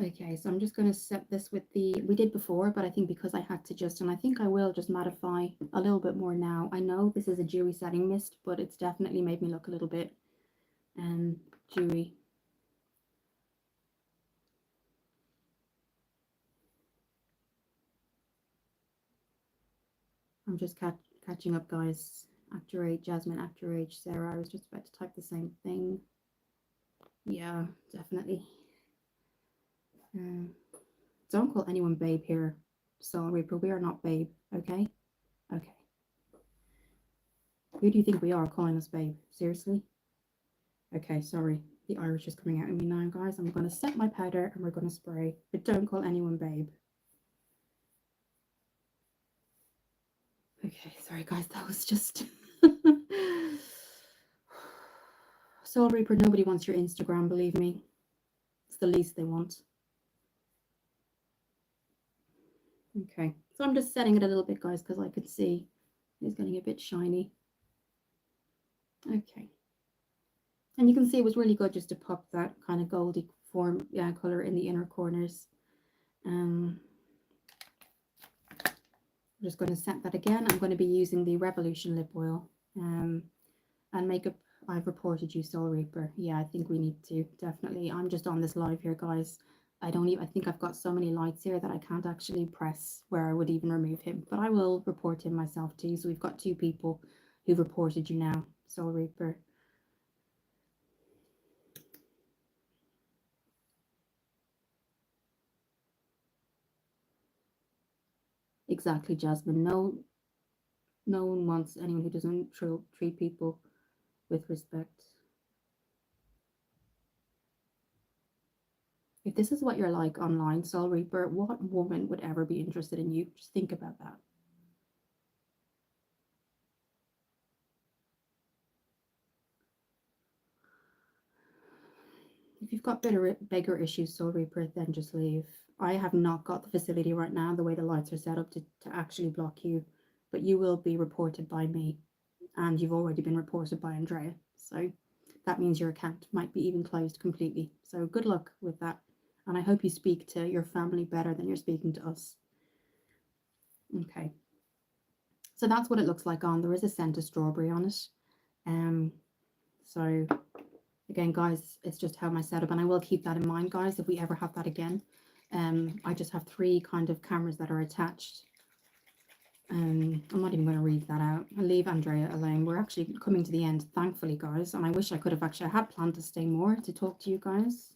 Okay, so I'm just going to set this with the, we did before, but I think because I had to just, and I think I will just mattify a little bit more now. I know this is a dewy setting mist, but it's definitely made me look a little bit dewy. I'm just catching up, guys. Actor Age, Jasmine, Actor Age, Sarah. I was just about to type the same thing. Yeah, definitely. Don't call anyone babe here, Soul Reaper. We are not babe, okay? Okay. Who do you think we are calling us babe? Seriously? Okay, sorry. The Irish is coming out of me now, guys. I'm going to set my powder and we're going to spray. But don't call anyone babe. Okay, sorry, guys. That was just... Soul Reaper, nobody wants your Instagram, believe me. It's the least they want. Okay, so I'm just setting it a little bit, guys, because I could see it's getting a bit shiny. Okay. And you can see it was really good just to pop that kind of goldy form, yeah, color in the inner corners. I'm just going to set that again. I'm going to be using the Revolution lip oil. And makeup, I've reported you, Soul Reaper. Yeah, I think we need to, definitely. I'm just on this live here, guys. I think I've got so many lights here that I can't actually press where I would even remove him. But I will report him myself too. So we've got 2 people who've reported you now, Soul Reaper. Exactly, Jasmine. No one wants anyone who doesn't treat people with respect. If this is what you're like online, Soul Reaper, what woman would ever be interested in you? Just think about that. If you've got bigger issues, Soul Reaper, then just leave. I have not got the facility right now, the way the lights are set up, to actually block you. But you will be reported by me. And you've already been reported by Andrea. So that means your account might be even closed completely. So good luck with that. And I hope you speak to your family better than you're speaking to us. Okay. So that's what it looks like on. There is a scent of strawberry on it. So again, guys, it's just how my setup, and I will keep that in mind, guys, if we ever have that again. I just have 3 kind of cameras that are attached. I'm not even going to read that out. I'll leave Andrea alone. We're actually coming to the end, thankfully, guys, and I wish I could have actually had planned to stay more to talk to you guys.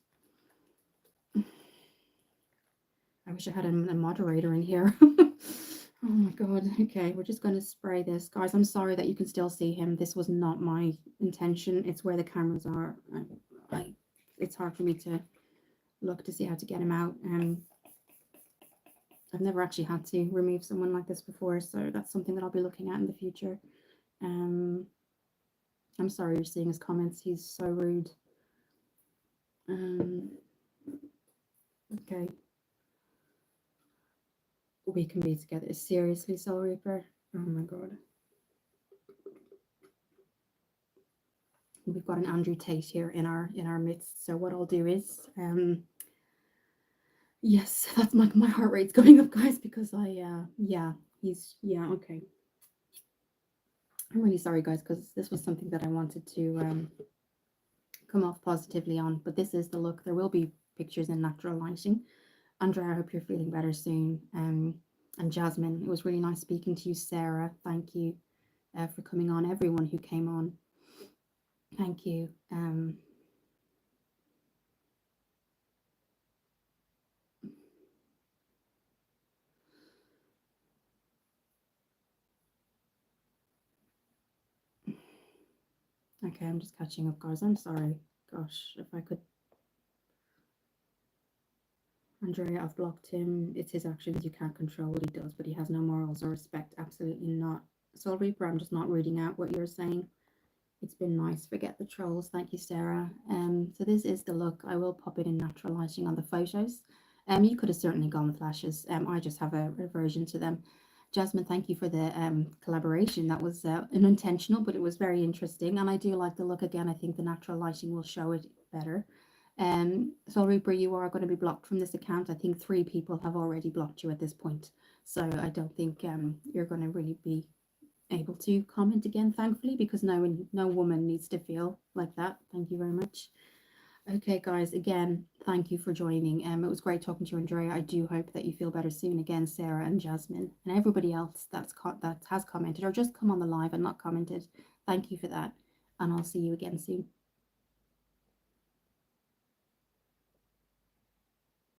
I wish I had a moderator in here. Oh my god. Okay, we're just going to spray this, guys. I'm sorry that you can still see him. This was not my intention. It's where the cameras are. It's hard for me to look to see how to get him out. I've never actually had to remove someone like this before, so that's something that I'll be looking at in the future. I'm sorry you're seeing his comments. He's so rude. Okay. We can be together. Seriously, Soul Reaper? Oh my god. We've got an Andrew Tate here in our midst. So what I'll do is, yes, that's my heart rate's going up, guys, because yeah, okay. I'm really sorry, guys, because this was something that I wanted to come off positively on, but this is the look. There will be pictures in natural lighting. Andrea, I hope you're feeling better soon. And Jasmine, it was really nice speaking to you. Sarah, thank you for coming on. Everyone who came on, thank you. Okay, I'm just catching up, guys. I'm sorry. Gosh, if I could. Andrea, I've blocked him. It's his actions. You can't control what he does, but he has no morals or respect. Absolutely not. Soul Reaper, I'm just not reading out what you're saying. It's been nice. Forget the trolls. Thank you, Sarah. So this is the look. I will pop it in natural lighting on the photos. You could have certainly gone flashes. I just have a reversion to them. Jasmine, thank you for the collaboration. That was unintentional, but it was very interesting. And I do like the look again. I think the natural lighting will show it better. Soul Reaper, you are going to be blocked from this account. I think 3 people have already blocked you at this point. So I don't think you're going to really be able to comment again, thankfully, because no woman needs to feel like that. Thank you very much. Okay, guys, again, thank you for joining. It was great talking to you, Andrea. I do hope that you feel better soon. Again, Sarah and Jasmine and everybody else that has commented or just come on the live and not commented. Thank you for that. And I'll see you again soon.